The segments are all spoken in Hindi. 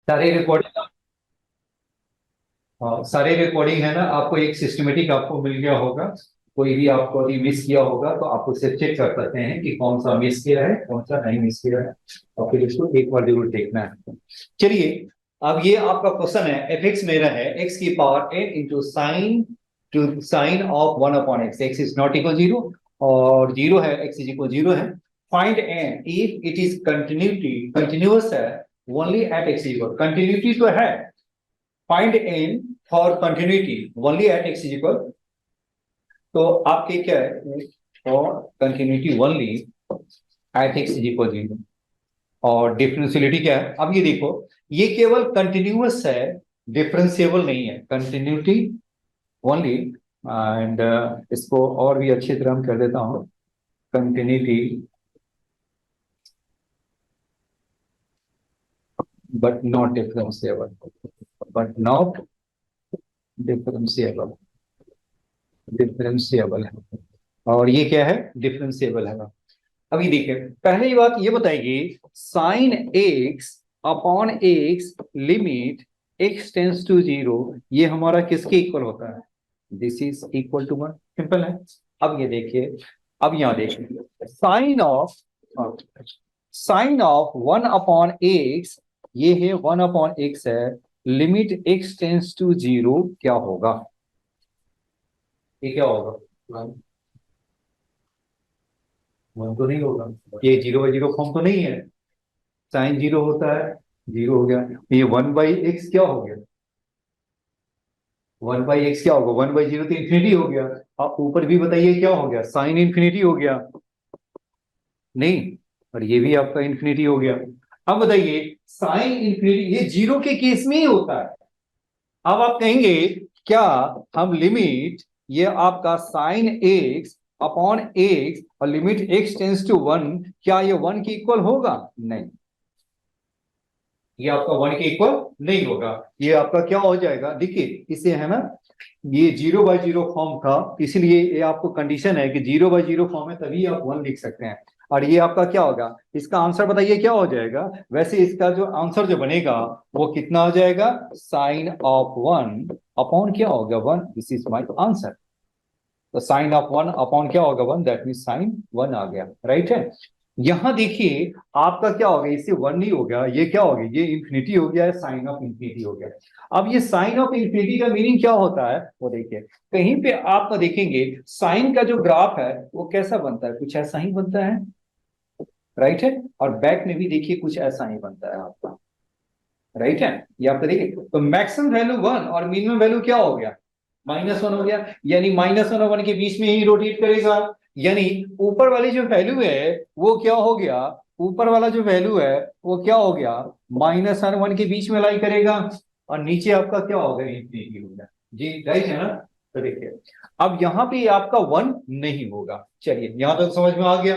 सारे रिकॉर्डिंग, हाँ सारे रिकॉर्डिंग है ना, आपको एक सिस्टमेटिक आपको मिल गया होगा। कोई भी आपको अभी मिस किया होगा तो आप उससे चेक कर सकते हैं कि कौन सा मिस किया है, कौन सा नहीं मिस किया है, और फिर इसको एक बार जरूर देखना है। चलिए, अब ये आपका क्वेश्चन है, एफ एक्स मेरा है एक्स की power n into sine, to sine of one upon x, x is not equal zero, और जीरो है, एक्स इज इक्वल जीरो है। Find n if it is continuity, continuous है only at x equal, continuity तो है, find n for continuity only at x is equal. तो आपके क्या है, for continuity only at x is equal zero, और डिफरेंशियलिटी क्या है, अब ये देखो, ये केवल कंटिन्यूअस है, डिफरेंशिएबल नहीं है, कंटिन्यूटी ओनली। एंड इसको और भी अच्छी तरह हम कर देता हूं, continuity but not differentiable, but not differentiable, differentiable है, और ये क्या है, डिफरेंशिएबल है। अभी देखिए, पहले ही बात ये बताइए, sine x upon x limit x tends to zero, ये हमारा किसके इक्वल होता है, this is equal to one, simple है। अब ये देखिए, अब यहां देखिए, sine of one upon x, ये है वन अपॉन एक्स है, limit x tends to zero क्या होगा, ये क्या होगा, वन तो नहीं होगा, ये जीरो बाई जीरो फॉर्म तो नहीं है, साइन जीरो होता है, जीरो हो गया, ये वन बाई एक्स क्या हो गया, वन बाई एक्स क्या होगा, वन बाई जीरो तो इन्फिनिटी हो गया। आप ऊपर भी बताइए क्या हो गया, साइन इन्फिनिटी हो गया, नहीं, और ये भी आपका इन्फिनिटी हो गया। अब बताइए, साइन इन्फिनिटी ये जीरो के केस में ही होता है। अब आप कहेंगे, क्या हम लिमिट, ये आपका साइन एक्स अपॉन एक्स और limit x tends to one, क्या ये वन के इक्वल होगा, नहीं, ये आपका वन के इक्वल नहीं होगा, ये आपका क्या हो जाएगा, देखिए इसे है ना, ये जीरो बाय जीरो फॉर्म था, इसलिए ये आपको कंडीशन है कि जीरो बाय जीरो फॉर्म है, तभी आप वन लिख सकते हैं। और ये आपका क्या होगा, इसका आंसर बताइए क्या हो जाएगा, वैसे इसका जो आंसर जो बनेगा वो कितना हो जाएगा, साइन ऑफ वन अपॉन क्या होगा one, this is my answer. तो साइन ऑफ वन अपॉन क्या होगा one, that mean sine one आ गया, राइट है। यहां देखिए, आपका क्या हो गया, इससे वन नहीं हो गया, ये क्या हो गया, ये इंफिनिटी हो गया है, साइन ऑफ इंफिनिटी हो गया। अब ये साइन ऑफ इंफिनिटी का मीनिंग क्या होता है, वो देखिए, कहीं पे आप देखेंगे साइन का जो ग्राफ है वो कैसा बनता है, कुछ ऐसा ही बनता है, राइट है, और बैक में भी देखिए कुछ ऐसा ही बनता है आपका, राइट है। ये आप देखिए, तो मैक्सिमम वैल्यू वन और मिनिमम वैल्यू क्या हो गया, माइनस वन हो गया, यानी माइनस वन और वन के बीच में ही रोटेट करेगा, यानी ऊपर वाली जो वैल्यू है वो क्या हो गया, ऊपर वाला जो वैल्यू है वो क्या हो गया, माइनस और वन के बीच में लाई करेगा, और नीचे आपका क्या होगा, इंफिनिटी होगा, जी राइट है ना। तो देखिए, अब यहां पे आपका वन नहीं होगा, चलिए यहां तक समझ में आ गया।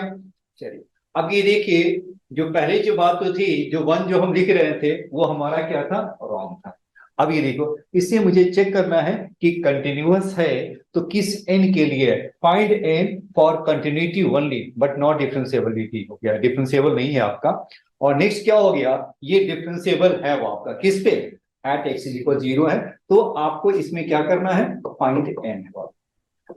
चलिए, अब ये देखिए, जो पहले जो बात तो थी, जो वन जो हम लिख रहे थे वो हमारा क्या था, रॉन्ग था। अब ये देखो, इससे मुझे चेक करना है कि कंटिन्यूअस है तो किस एन के लिए, find n for continuity only but not differentiability, हो गया डिफरेंशिएबल नहीं है आपका। और नेक्स्ट क्या हो गया, ये डिफरेंशिएबल है वो आपका किस पे, at x is equal zero है, तो आपको इसमें क्या करना है, फाइंड एन।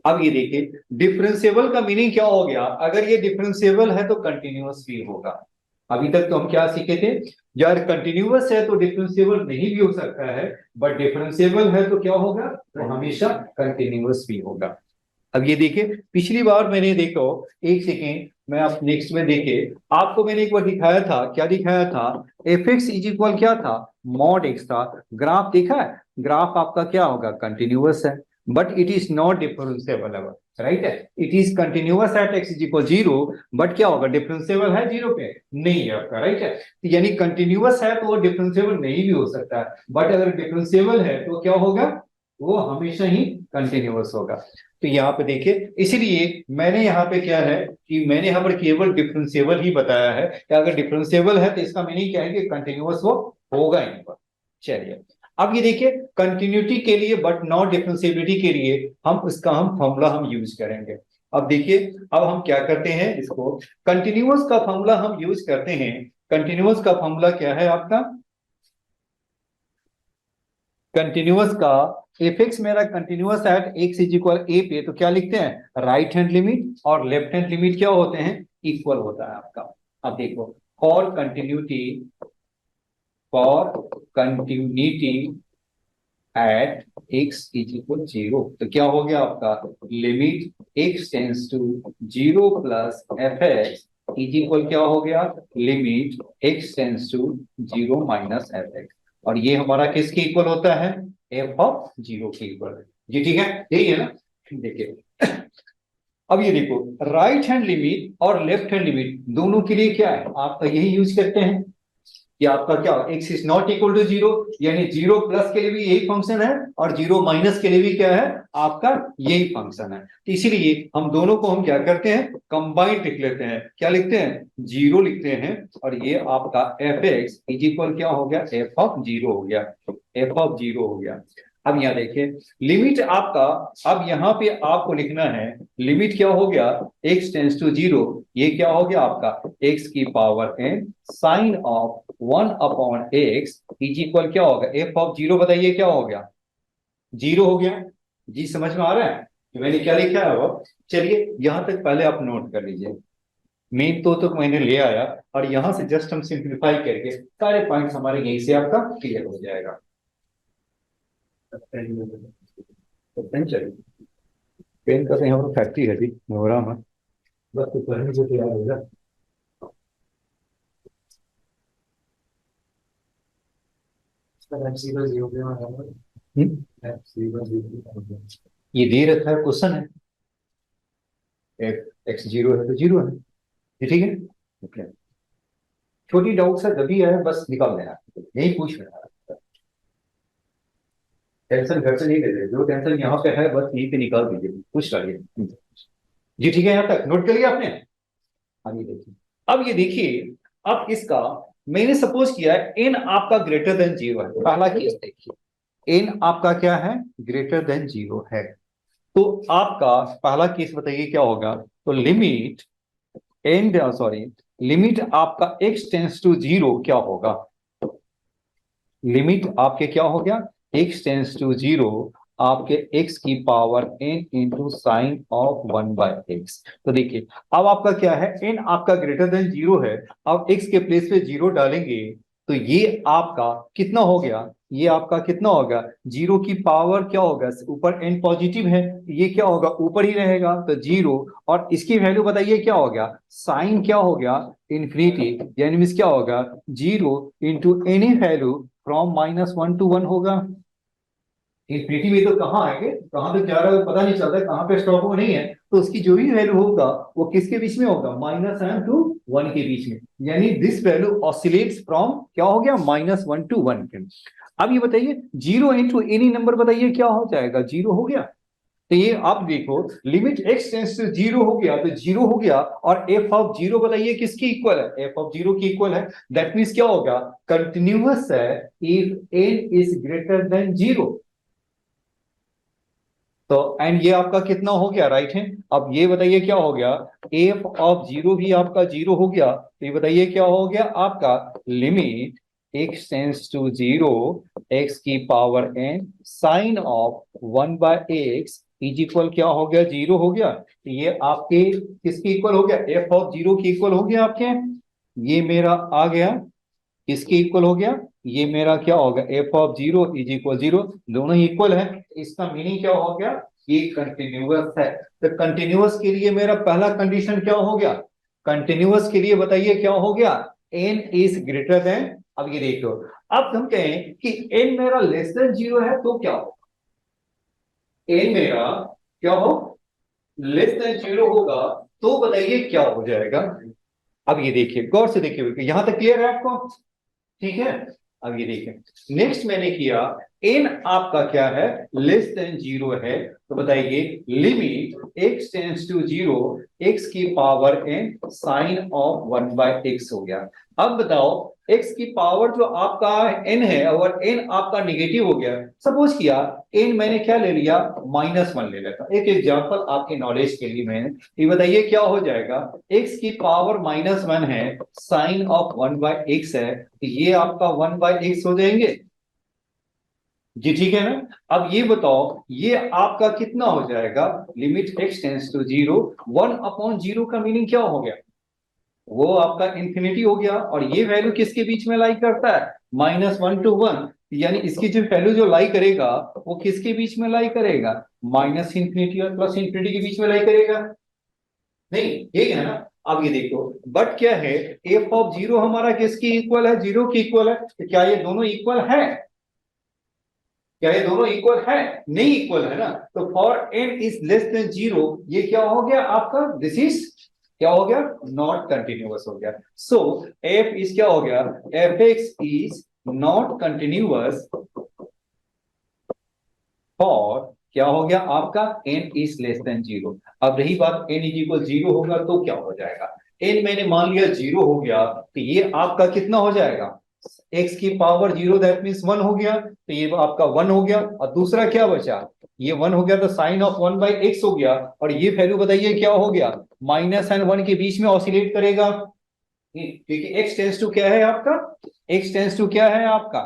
अब ये देखिए, डिफरेंशिएबल का मीनिंग क्या हो गया, अगर ये डिफरेंशिएबल है तो कंटिन्यूअस भी होगा। अभी तक तो हम क्या सीखे थे, यार कंटिन्यूअस है तो डिफरेंशिएबल नहीं भी हो सकता है, बट डिफरेंशिएबल है तो क्या होगा, तो हमेशा कंटिन्यूअस भी होगा। अब ये देखिए, पिछली बार मैंने देखो, एक सेकेंड, मैं आप नेक्स्ट में देखे, आपको मैंने एक बार दिखाया था, क्या दिखाया था, एफ एक्स इज इक्वल क्या था, मॉड एक्स था, ग्राफ देखा है, ग्राफ आपका क्या होगा, कंटिन्यूअस है, but it is not differentiable, right है, it is continuous at x is equal zero, but क्या होगा, डिफरेंशिएबल है जीरो पे, नहीं है आपका, राइट है। यानी कंटिन्यूअस है तो वो डिफरेंशिएबल नहीं भी हो सकता है, बट अगर डिफरेंशिएबल है तो क्या होगा, वो हमेशा ही कंटिन्यूअस होगा। तो यहाँ पे देखिए, इसलिए मैंने यहाँ पे क्या है कि मैंने यहाँ पर केवल डिफरेंशिएबल ही बताया है, कि अगर डिफरेंशिएबल है तो इसका मीनिंग क्या है कि कंटिन्यूअस वो होगा ही पर। चलिए, अब ये देखिए, कंटिन्यूटी के लिए बट नॉट डिफरेंशिएबिलिटी के लिए हम उसका हम फॉर्मूला हम यूज करेंगे। अब देखिए, अब हम क्या करते हैं, इसको कंटिन्यूअस का फॉर्मूला हम यूज करते हैं। कंटिन्यूअस का फॉर्मूला क्या है आपका, कंटिन्यूअस का एफ एक्स मेरा continuous at x is equal a पे, तो क्या लिखते हैं, राइट हैंड लिमिट और लेफ्ट हैंड लिमिट क्या होते हैं, इक्वल होता है आपका। अब देखो, for continuity at x is equal 0, तो क्या हो गया आपका, limit x tends to 0 plus f x is equal क्या हो गया, limit x tends to 0 minus f x. और ये हमारा किसके इक्वल होता है, एफ ऑफ 0 के इक्वल है। जी ठीक है, यही है ना। देखिए अब ये देखो, राइट हैंड लिमिट और लेफ्ट हैंड लिमिट दोनों के लिए क्या है, आपका यही यूज करते हैं कि आपका क्या, x is not equal to 0, यानी 0 प्लस के लिए भी यही फंक्शन है और 0 माइनस के लिए भी क्या है, आपका यही फंक्शन है। तो इसीलिए हम दोनों को हम क्या करते हैं, कंबाइंड लिख लेते हैं। क्या लिखते हैं, 0 लिखते हैं, और ये आपका एफ एक्स इज इक्वल क्या हो गया, एफ ऑफ 0 हो गया, एफ ऑफ 0 हो गया। अब यहाँ देखिए, लिमिट आपका, अब यहाँ पे आपको लिखना है लिमिट क्या हो गया, x टेंस टू 0, ये क्या हो गया आपका, x की power n sine of 1 upon x is equal क्या होगा, f ऑफ 0 बताइए क्या हो गया, 0 हो गया। जी समझ में आ रहा है कि मैंने क्या लिखा है वो। चलिए यहां तक पहले आप नोट कर लीजिए, मेन तो मैंने ले आया, और यहां से जस्ट हम सिंप्लीफाई करके सारे पॉइंट्स हमारे यहीं से आपका क्लियर हो जाएगा। पेन कर रहे हैं, और फैक्ट्री है जी नोरा में, बस तो पढ़ने से तैयार होगा। ये दे रखा है, क्वेश्चन है, एक्स 0 है तो 0 है, ये ठीक है। ओके, छोटी डाउट है जब भी है बस निकाल देना, यही पूछ रहा है, टेंशन घर से नहीं ले रहे, जो टेंशन यहाँ पे है बस यहीं पे निकाल दीजिए, पूछ रही जी ठीक है। यहाँ तक नोट कर लिया आपने। आगे देखिए, अब ये देखिए, अब इसका मैंने सपोज किया है एन आपका ग्रेटर देन 0 है, पहला केस देखिए, एन आपका क्या है, ग्रेटर देन 0 है, तो आपका पहला केस बताइए क्या होगा, तो लिमिट एन, सॉरी, लिमिट आपका x टेंस टू 0 क्या होगा, लिमिट आपके क्या हो गया, x टेंस टू 0 आपके x की power n into sine of 1 by x. तो देखिए अब आपका क्या है, n आपका ग्रेटर देन 0 है, अब x के प्लेस पे 0 डालेंगे तो ये आपका कितना हो गया, ये आपका कितना होगा, 0 की पावर क्या होगा, ऊपर n पॉजिटिव है, ये क्या होगा, ऊपर ही रहेगा, तो 0, और इसकी वैल्यू बताइए क्या हो गया, साइन क्या हो गया, इन्फिनिटी, यानी मींस क्या होगा, 0 into any value from -1 to 1 होगा। इन्फिनिटी में तो कहाँ आएंगे, कहाँ तक जा रहा है पता नहीं चलता, कहाँ पे स्टॉप हो नहीं है, तो उसकी जो भी वैल्यू होगा वो किसके बीच में होगा, -m to 1 के बीच में, यानी दिस वैल्यू ऑसिलेट्स फ्रॉम क्या हो गया, -1 to 1 के। अब ये बताइए 0 इंटू एनी नंबर बताइए क्या हो जाएगा, 0 हो गया। तो ये आप देखो, लिमिट x टेंस टू 0 हो गया तो 0 हो गया, और f ऑफ 0 बताइए किसकी इक्वल है, f ऑफ 0 की इक्वल है, दैट मींस क्या होगा, कंटिन्यूअस है if n is greater then 0। तो एंड ये आपका कितना हो गया, राइट है। अब ये बताइए क्या हो गया, f ऑफ 0 भी आपका 0 हो गया, तो ये बताइए क्या हो गया आपका, limit x tends to 0 x की power n sine of 1 by x is equal क्या हो गया, 0 हो गया। तो ये आपके किसके इक्वल हो गया, f ऑफ 0 की इक्वल हो गया आपके, ये मेरा आ गया किसके इक्वल हो गया, ये मेरा क्या होगा, f ऑफ 0 इज इक्वल 0, दोनों ही इक्वल है, इसका मीनिंग क्या हो गया, ये कंटिन्यूअस है। तो कंटिन्यूअस के लिए मेरा पहला कंडीशन क्या हो गया, कंटिन्यूअस के लिए बताइए क्या हो गया, n इज ग्रेटर देन, अब ये देखो, अब हम कहें कि n मेरा लेस देन 0 है तो क्या हो, n मेरा क्या हो, लेस देन 0 होगा, तो बताइए क्या हो जाएगा। अब ये देखिए गौर से देखिए, यहां तक क्लियर है आपको, ठीक है। अब ये देखिए, नेक्स्ट मैंने किया, n आपका क्या है, लेस देन 0 है, तो बताइए limit x tends to 0 x की power n sine of 1 by x हो गया। अब बताओ x की पावर जो आपका n है, और n आपका निगेटिव हो गया, सपोज किया n मैंने क्या ले लिया, -1 ले लेता, एक एग्जांपल आपके नॉलेज के लिए मैंने, ये बताइए क्या हो जाएगा, x की पावर -1 है, साइन ऑफ 1 बाय x है, ये आपका 1 बाय x हो जाएंगे, जी ठीक है ना। अब ये बताओ, ये आपका कितना हो जाएगा, limit x tends to zero, 1/0 का मीनिंग क्या हो गया, वो आपका इंफिनिटी हो गया। और ये वैल्यू किसके बीच में लाई करता है, -1 to 1, यानी इसकी जो वैल्यू जो लाई करेगा वो किसके बीच में लाई करेगा, -इंफिनिटी और +इंफिनिटी के बीच में लाई करेगा, नहीं ये है ना। अब ये देखो, बट क्या है, f(0) हमारा किसकी इक्वल है, 0 की इक्वल है, तो क्या ये दोनों इक्वल है, क्या ये दोनों इक्वल है, नहीं इक्वल है ना। तो for n is less then 0, ये क्या हो गया आपका, दिस इज क्या हो गया, नॉट कंटिन्यूअस हो गया। सो f इज क्या हो गया, f(x) is not continuous for क्या हो गया आपका, n इज लेस देन 0। अब रही बात n इज इक्वल 0 होगा तो क्या हो जाएगा, n मैंने मान लिया 0 हो गया, तो ये आपका कितना हो जाएगा, x की पावर 0, दैट मीन्स 1 हो गया, तो ये आपका 1 हो गया। और दूसरा क्या बचा, ये 1 हो गया तो साइन ऑफ 1/x हो गया। और ये वैल्यू बताइए क्या हो गया, -1 के बीच में ऑसिलेट करेगा, क्योंकि x टेंस टू क्या है आपका, x टेंस टू क्या है आपका,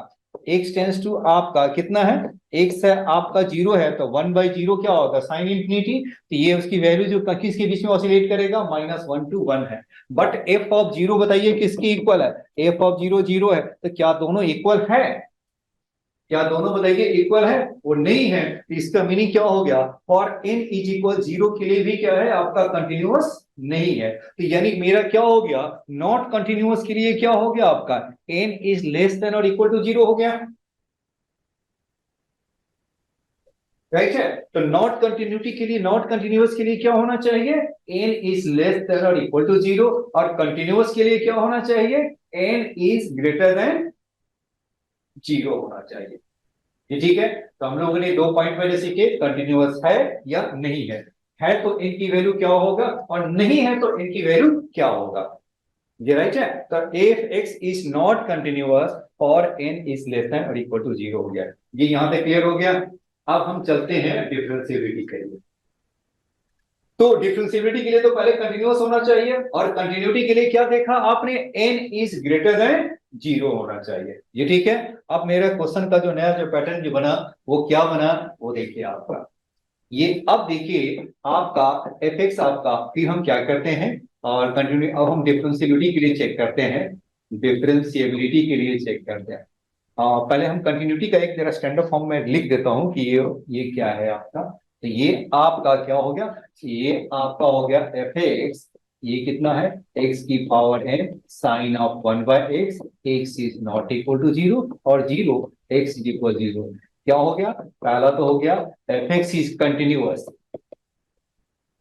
x टेंस टू आपका कितना है, x है आपका 0 है, तो 1/0 क्या होगा, साइन इंफिनिटी। तो ये उसकी वैल्यू जो किसके बीच में ऑसिलेट करेगा, -1 to 1 है। बट f(0) बताइए किसकी इक्वल है, f(0) 0 है, तो क्या दोनों इक्वल है, क्या दोनों बताइए इक्वल है, वो नहीं है, तो इसका मीनिंग क्या हो गया, फॉर n इज इक्वल 0 के लिए भी क्या है आपका कंटिन्यूअस नहीं है। तो यानी मेरा क्या हो गया, नॉट कंटिन्यूअस के लिए क्या हो गया आपका, n इज लेस देन और इक्वल टू 0 हो गया, राइट है। तो नॉट कंटिन्यूटी के लिए, नॉट कंटिन्यूअस के लिए क्या होना चाहिए, n इज लेस देन और इक्वल टू 0, और कंटिन्यूअस के लिए क्या होना चाहिए, n इज ग्रेटर देन 0 होना चाहिए। ये ठीक है। तो हम लोगों ने 2 पॉइंट पहले सीखे, कंटिन्यूअस है या नहीं है तो इनकी वैल्यू क्या होगा, और नहीं है तो इनकी वैल्यू क्या होगा, ये राइट है। तो F x is not continuous और एन इज लेस देन और इक्वल टू 0 हो गया, ये यहां पे क्लियर हो गया। अब हम चलते हैं डिफरेंशिएबिलिटी के लिए। तो डिफरेंशिएबिलिटी के लिए तो पहले कंटिन्यूअस होना चाहिए, और कंटिन्यूटी के लिए क्या देखा आपने, n इज ग्रेटर देन 0 होना चाहिए, ये ठीक है। अब मेरा क्वेश्चन का जो नया जो पैटर्न जो बना, वो क्या बना, वो देखिए आपका, ये अब देखिए आपका एफ एक्स आपका, फिर हम क्या करते हैं, और कंटिन्यू, अब हम डिफरेंशिएबिलिटी के लिए चेक करते हैं, डिफरेंशिएबिलिटी के लिए चेक करते हैं। पहले हम कंटिन्यूटी का एक जरा स्टैंडर्ड फॉर्म में लिख देता हूं कि ये क्या है आपका, तो ये आपका क्या हो गया, ये आपका हो गया एफ एक्स, ये कितना है, x की power n sine of 1/x, x is not equal to 0, और 0 x इज इक्वल 0, क्या हो गया, पहला तो हो गया f x is continuous,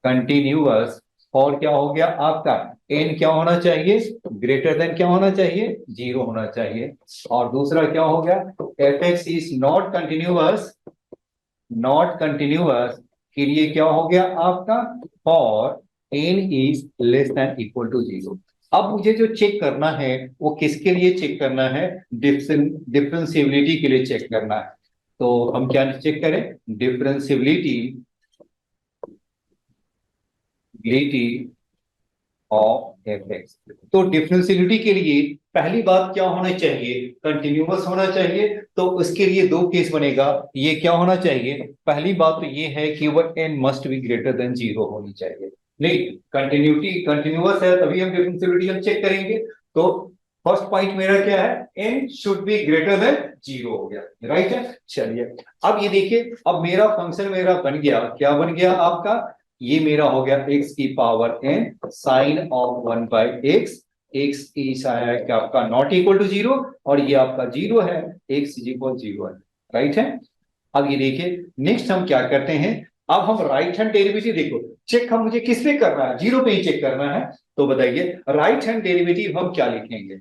continuous, और क्या हो गया आपका, n क्या होना चाहिए, ग्रेटर देन क्या होना चाहिए, 0 होना चाहिए। और दूसरा क्या हो गया, f x is not continuous, not continuous के लिए क्या हो गया आपका, for n is less than equal to 0। अब मुझे जो चेक करना है वो किसके लिए चेक करना है, डिफरेंशिएबिलिटी के लिए चेक करना है। तो हम क्या चेक करें, डिफरेंशिएबिलिटी ऑफ एफ एक्स। तो डिफरेंशियलिटी के लिए पहली बात क्या होना चाहिए, कंटिन्यूअस होना चाहिए। तो उसके लिए दो केस बनेगा, ये क्या होना चाहिए, पहली बात तो ये है कि वह n must be greater than 0 होनी चाहिए, नहीं कंटिन्यूटी कंटिन्यूअस है तभी हम डिफरेंशियलिटी हम चेक करेंगे। तो फर्स्ट पॉइंट मेरा क्या है, n should be greater than 0 हो गया, राइट है। चलिए अब ये देखिए, अब मेरा फंक्शन मेरा बन गया, क्या बन गया आपका, ये मेरा हो गया x की power n sine of 1/x, x is है कि आपका नॉट इक्वल टू 0, और ये आपका 0 है, x इज इक्वल 0 है, राइट है। अब ये देखिए नेक्स्ट हम क्या करते हैं, अब हम राइट हैंड डेरिवेटिव देखो, चेक हम मुझे किस पे करना है, 0 पे ही चेक करना है। तो बताइए राइट हैंड डेरिवेटिव हम क्या लिखेंगे,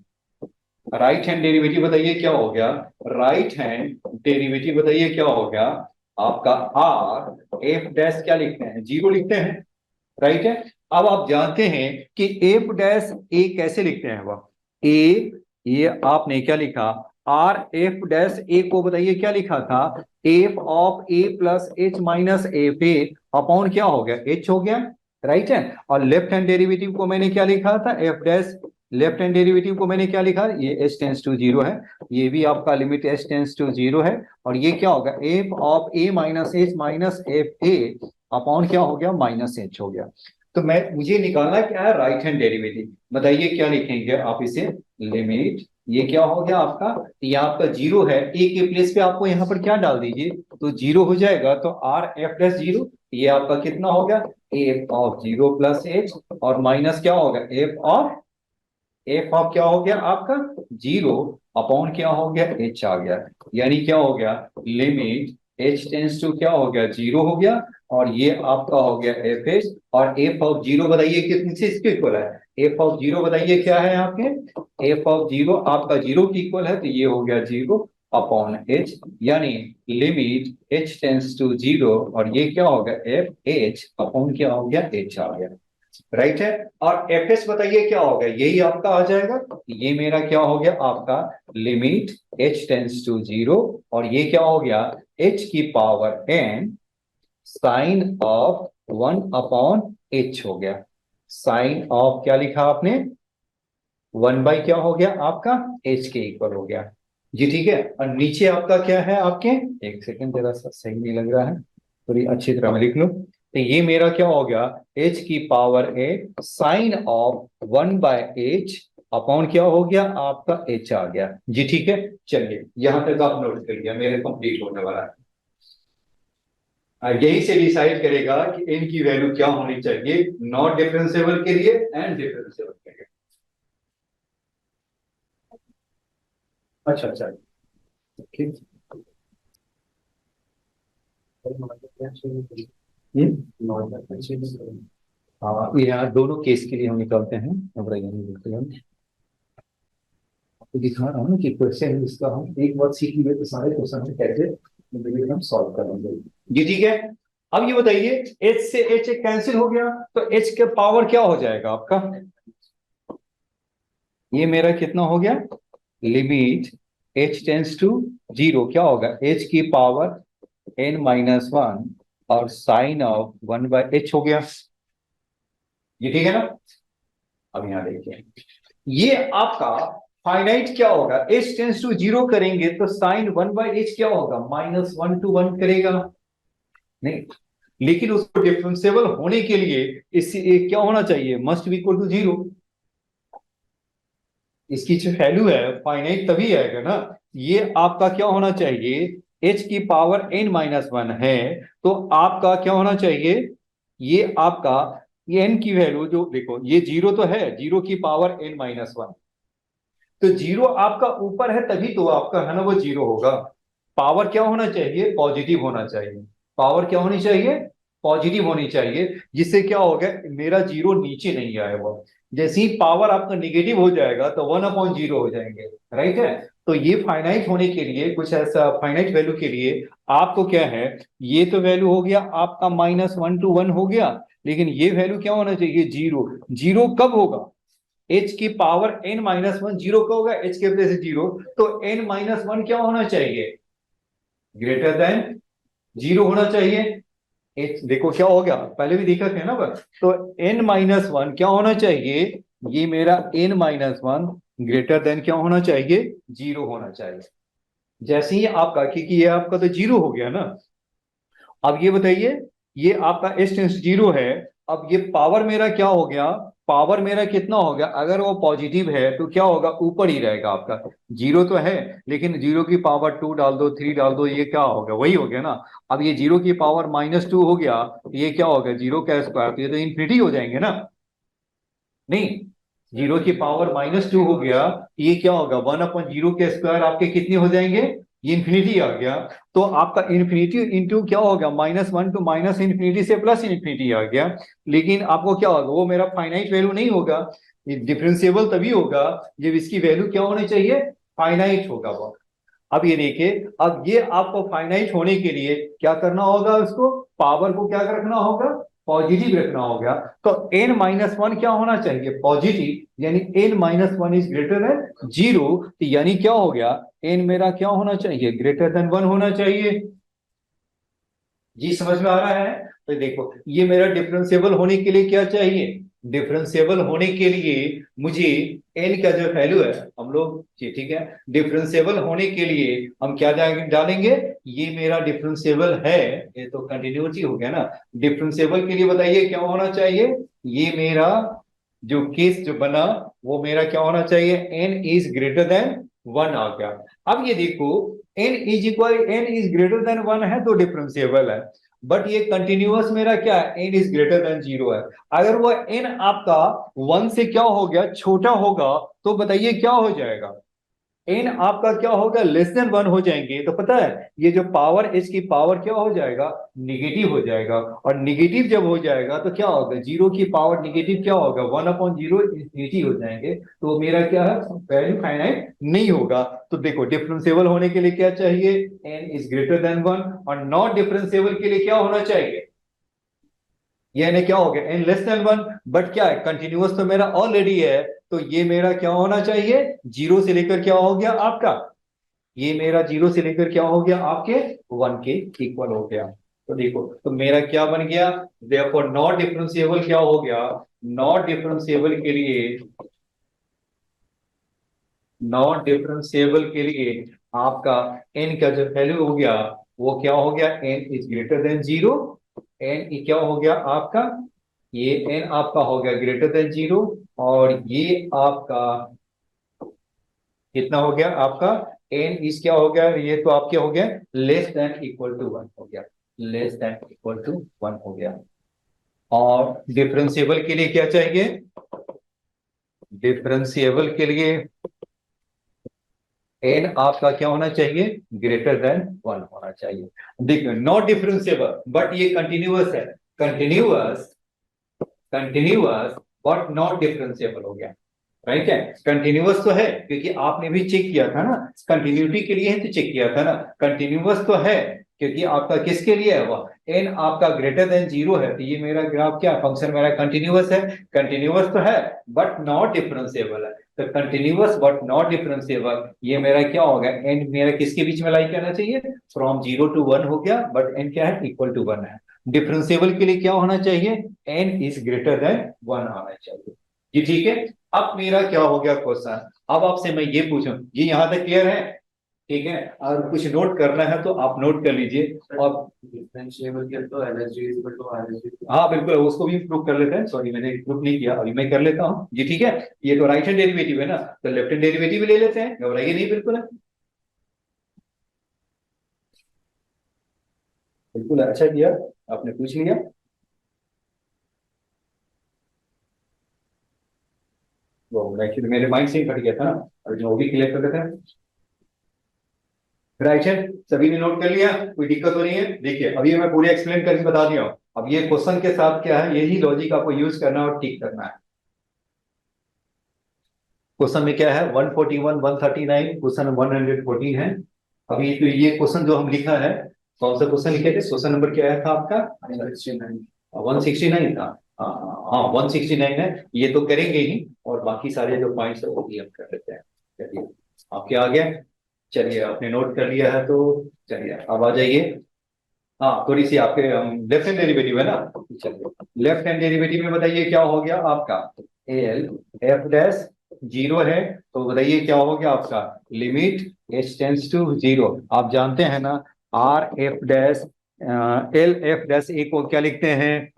राइट हैंड डेरिवेटिव बताइए क्या हो गया, राइट हैंड डेरिवेटिव बताइए क्या हो गया आपका, आर एफ डैश क्या लिखते हैं, 0 लिखते हैं, राइट है। अब आप जानते हैं कि एफ डैश ए कैसे लिखते हैं, वह ए, ये आपने क्या लिखा, आर एफ डैश ए को बताइए क्या लिखा था, F of A plus H minus F A upon क्या हो गया, एच हो गया, राइट है। और लेफ्ट हैंड डेरिवेटिव को मैंने क्या लिखा था, F dash left hand derivative को मैंने क्या लिखा, ये h टेंस टू 0 है, ये भी आपका लिमिट h टेंस टू 0 है, और ये क्या होगा, F of a minus h minus F A upon क्या हो गया, माइनस h हो गया। तो मुझे निकालना क्या है, राइट हैंड डेरिवेटिव। बताइए क्या लिखेंगे आप इसे, लिमिट, ये क्या हो गया आपका, ये आपका 0 है, a के प्लेस पे आपको यहाँ पर क्या डाल दीजिए, तो 0 हो जाएगा, तो r f प्लस 0, ये आपका कितना हो गया, एफ ऑफ 0 प्लस h, और माइनस क्या होगा, एफ ऑफ क्या हो गया आपका 0 अपॉन क्या हो गया, h आ गया, यानी क्या हो गया, लिमिट h टेंस टू क्या हो गया, 0 हो गया, और ये आपका हो गया एफ एच, और एफ ऑफ 0 बताइए कितने से इसके इक्वल है, एफ ऑफ 0 बताइए क्या है आपके, एफ ऑफ 0 आपका 0 की इक्वल है, तो ये हो गया 0 अपॉन h, यानी लिमिट h टेंस टू 0, और ये क्या होगा, एफ एच अपॉन क्या हो गया, h आ गया, राइट है। और एफ एस बताइए क्या होगा, यही आपका आ जाएगा, ये मेरा क्या हो गया आपका, लिमिट h टेंस टू 0, और ये क्या हो गया, h की power n sine of 1 upon h हो गया, साइन ऑफ क्या लिखा आपने, 1 बाई क्या हो गया आपका, h के इक्वल हो गया जी, ठीक है। और नीचे आपका क्या है आपके, एक सेकंड जरा सा सही नहीं लग रहा है, थोड़ी अच्छी तरह में लिख लो, तो ये मेरा क्या हो गया, h की power a sine of 1 by h upon क्या हो गया आपका, h आ गया जी, ठीक है। चलिए यहां तक आप नोट कर लिया, मेरे कंप्लीट होने वाला है। यही से डिसाइड करेगा कि n की वैल्यू क्या होनी चाहिए, नॉट डिफरेंशिएबल के लिए एंड डिफरेंशिएबल के लिए। अच्छा अच्छा, ठीक। हाँ, ये यहाँ दोनों केस के लिए हम निकालते हैं, आपको दिखा रहा हूँ ना कि क्वेश्चन इसका हम एक बार सीख लिए तो सारे क्वेश्चन हम कैसे हम सॉल्व करेंगे जी, ठीक है। अब ये बताइए, h से h कैंसिल हो गया, तो h के पावर क्या हो जाएगा आपका, ये मेरा कितना हो गया, लिमिट h टेंस टू 0 क्या होगा, h की पावर n माइनस 1 और साइन ऑफ 1 बाय h हो गया, ये ठीक है ना। अब यहां देखिए, ये आपका फाइनाइट क्या होगा, h टेंस टू 0 करेंगे तो साइन 1 बाय h क्या होगा, माइनस 1 टू 1 करेगा, नहीं, लेकिन उसको डिफरेंशिएबल होने के लिए इससे क्या होना चाहिए, मस्ट बी इक्वल टू 0, इसकी जो वैल्यू है फाइनाइट तभी आएगा ना, ये आपका क्या होना चाहिए, h की पावर n माइनस 1 है, तो आपका क्या होना चाहिए, ये आपका ये n की वैल्यू जो देखो, ये 0 तो है, 0 की पावर n माइनस 1, तो 0 आपका ऊपर है तभी तो आपका है ना वो 0 होगा, पावर क्या होना चाहिए, पॉजिटिव होना चाहिए, पावर क्या होनी चाहिए, पॉजिटिव होनी चाहिए, जिससे क्या होगा, मेरा 0 नीचे नहीं आएगा, जैसे ही पावर आपका निगेटिव हो जाएगा तो 1/0 हो जाएंगे, राइट है। तो ये फाइनाइट होने के लिए, कुछ ऐसा फाइनाइट वैल्यू के लिए आपको क्या है, ये तो वैल्यू हो गया आपका -1 to 1 हो गया, लेकिन ये वैल्यू क्या होना चाहिए, 0, 0 कब होगा, h की पावर n माइनस 1 0 का होगा, h के प्लेस 0, तो n माइनस 1 क्या होना चाहिए, ग्रेटर देन 0 होना चाहिए, h देखो क्या हो गया, पहले भी देखा था ना बस, तो n माइनस 1 क्या होना चाहिए, ये मेरा n माइनस 1 ग्रेटर देन क्या होना चाहिए, 0 होना चाहिए, जैसे ही आपका, क्योंकि ये आपका तो 0 हो गया ना। अब ये बताइए, ये आपका s टेंस 0 है, अब ये पावर मेरा क्या हो गया, पावर मेरा कितना हो गया, अगर वो पॉजिटिव है तो क्या होगा, ऊपर ही रहेगा आपका, 0 तो है, लेकिन 0 की पावर 2 डाल दो, 3 डाल दो, ये क्या हो गया, वही हो गया ना। अब ये 0 की पावर -2 हो गया, ये क्या हो गया, 0 का स्क्वायर, तो ये तो इन्फिनिटी हो जाएंगे ना, नहीं, 0 की पावर -2 हो गया, ये क्या होगा, 1/0 के स्क्वायर आपके कितने हो जाएंगे, ये इन्फिनिटी आ गया, तो आपका इन्फिनिटी इंटू क्या हो गया, -1 टू माइनस इन्फिनिटी से प्लस इन्फिनिटी आ गया, लेकिन आपको क्या होगा, वो मेरा फाइनाइट वैल्यू नहीं होगा, ये डिफरेंशिएबल तभी होगा जब इसकी वैल्यू क्या होनी चाहिए, फाइनाइट होगा वो। अब ये देखिए, अब ये आपको फाइनाइट होने के लिए क्या करना होगा, उसको पावर को क्या रखना होगा, पॉजिटिव रखना होगा, तो n माइनस 1 क्या होना चाहिए, पॉजिटिव, यानी n minus 1 is greater then 0, यानी क्या हो गया, n मेरा क्या होना चाहिए, ग्रेटर देन 1 होना चाहिए जी, समझ में आ रहा है। तो देखो, ये मेरा डिफरेंशिएबल होने के लिए क्या चाहिए, डिफरेंशिएबल होने के लिए मुझे n का जो वैल्यू है, हम लोग ये ठीक है, डिफरेंशिएबल होने के लिए हम क्या डालेंगे, ये मेरा डिफरेंशिएबल है, ये तो कंटिन्यूटी हो गया ना। डिफरेंशिएबल के लिए बताइए क्या होना चाहिए, ये मेरा जो केस जो बना वो मेरा क्या होना चाहिए, n इज ग्रेटर देन 1 आ गया। अब ये देखो n इज ग्रेटर देन 1 है तो डिफरेंशिएबल है, बट ये कंटिन्यूअस मेरा क्या है, n इज ग्रेटर देन 0 है। अगर वो n आपका 1 से क्या हो गया, छोटा होगा, तो बताइए क्या हो जाएगा, n आपका क्या होगा, लेस देन 1 हो जाएंगे, तो पता है ये जो पावर h की पावर क्या हो जाएगा, निगेटिव हो जाएगा। और निगेटिव जब हो जाएगा तो क्या होगा, जीरो की पावर निगेटिव क्या होगा, 1/0 इंफिनिटी हो जाएंगे, तो मेरा क्या है, वैल्यू फाइनाइट नहीं होगा। तो देखो डिफरेंशिएबल होने के लिए क्या चाहिए, n इज ग्रेटर देन 1, और नॉट डिफरेंशिएबल के लिए क्या होना चाहिए, ये न क्या हो गया, n लेस देन 1, बट क्या है, कंटिन्यूअस तो मेरा ऑलरेडी है, तो ये मेरा क्या होना चाहिए, जीरो से लेकर क्या हो गया आपका, ये मेरा जीरो से लेकर क्या हो गया आपके 1 के इक्वल हो गया। तो देखो तो मेरा क्या बन गया, देयरफॉर नॉट डिफरेंशिएबल क्या हो गया, नॉट डिफरेंशिएबल के लिए, नॉट डिफरेंशिएबल के लिए आपका n का जो वैल्यू हो गया वो क्या हो गया, n is greater then 0, n क्या हो गया आपका, ये n आपका हो गया ग्रेटर देन 0, और ये आपका कितना हो गया आपका, n इज क्या हो गया, ये तो आपके हो गया लेस देन इक्वल टू 1 हो गया, लेस देन इक्वल टू 1 हो गया। और डिफरेंशिएबल के लिए क्या चाहिए, डिफरेंशिएबल के लिए n आपका क्या होना चाहिए, ग्रेटर देन 1 होना चाहिए। देखिए नॉट डिफरेंशिएबल बट ये कंटिन्यूअस है, continuous, continuous but not differentiable हो गया, राइट है, कंटिन्यूअस तो है क्योंकि आपने भी चेक किया था ना, कंटिन्यूटी के लिए ही तो चेक किया था ना, कंटिन्यूअस तो है क्योंकि आपका किसके लिए है, वह n आपका ग्रेटर देन 0 है, तो ये मेरा ग्राफ क्या फंक्शन मेरा कंटिन्यूअस है, कंटिन्यूअस तो है बट नॉट डिफरेंशिएबल है, तो कंटिन्यूअस बट नॉट डिफरेंशिएबल, ये मेरा क्या होगा, n मेरा किसके बीच में लाई करना चाहिए, फ्रॉम 0 to 1 हो गया, बट n क्या है, इक्वल टू 1 है। डिफरेंशिएबल के लिए क्या होना चाहिए, n इज ग्रेटर देन 1 आना चाहिए, ये ठीक है। अब मेरा क्या हो गया क्वेश्चन, अब आपसे मैं ये पूछूं, ये यहां तक क्लियर है, ठीक है, और कुछ नोट करना है तो आप नोट कर लीजिए। और डिफरेंशिएबल के तो एलएचजी इज इक्वल टू आरएचजी। हाँ बिल्कुल, उसको भी प्रूव कर लेते हैं, सॉरी मैंने प्रूव नहीं किया, अभी मैं कर लेता हूँ जी, ठीक है। ये तो राइट हैंड डेरिवेटिव है ना, तो लेफ्ट हैंड डेरिवेटिव भी ले लेते हैं, घबराइए नहीं, बिल्कुल है, बिल्कुल अच्छा किया आपने पूछ लिया। वो एक्चुअली मेरे माइंड से ही फट गया था ना, और जो भी क्लियर कर लेते हैं। राइट है, सभी ने नोट कर लिया, कोई दिक्कत तो नहीं है। देखिए अभी मैं पूरी एक्सप्लेन करके बता दिया हूं, अब ये क्वेश्चन के साथ क्या है, यही लॉजिक आपको यूज करना है और टिक करना है। क्वेश्चन में क्या है, 141 139, क्वेश्चन 114 है। अभी तो ये क्वेश्चन जो हम लिखा है, कौन सा क्वेश्चन लिखे थे, क्वेश्चन नंबर क्या है था आपका, 169 था, हाँ 169 है, ये तो करेंगे ही, और बाकी सारे जो पॉइंट्स है वो भी हम कर लेते हैं। चलिए आपके आ गया, चलिए आपने नोट कर लिया है तो चलिए अब आ जाइए। हाँ थोड़ी सी आपके लेफ्ट हैंड डेरिवेटिव है ना, चलिए लेफ्ट हैंड डेरिवेटिव में बताइए क्या हो गया आपका, एल एफ डैश 0 है, तो बताइए क्या हो गया आपका, लिमिट एच टेंस टू 0, आप जानते हैं ना, R f dash L f dash a को क्या लिखते हैं,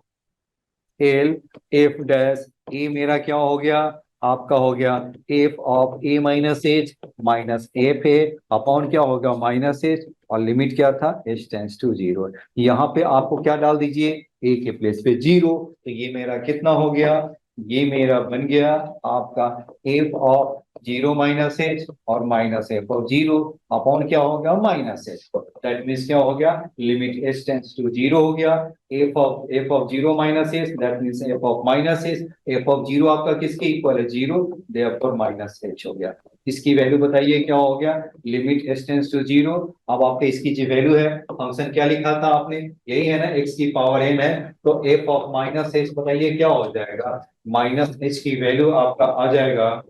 एल एफ डैश ए मेरा क्या हो गया आपका, हो गया f of A minus H minus F A upon क्या होगा माइनस एच, और लिमिट क्या था, एच टेंस टू 0, यहाँ पे आपको क्या डाल दीजिए, ए के प्लेस पे 0, तो ये मेरा कितना हो गया, ये मेरा बन गया आपका एफ ऑफ 0 माइनस एच और माइनस एफ ऑफ 0 अपॉन क्या हो गया, माइनस एच, दैट मीन्स क्या हो गया, लिमिट एच टेंस टू 0 हो गया, f of 0 minus H that means F of minus H, F of 0 आपका किसके इक्वल है, 0, देयरफॉर माइनस एच हो गया। इसकी वैल्यू बताइए क्या हो गया, लिमिट एच टेंस टू 0, अब आपका इसकी जो वैल्यू है, फंक्शन क्या लिखा था आपने, यही है ना, एक्स की पावर एन है, तो एफ ऑफ माइनस एच बताइए क्या हो जाएगा, माइनस एच की वैल्यू आपका आ जाएगा,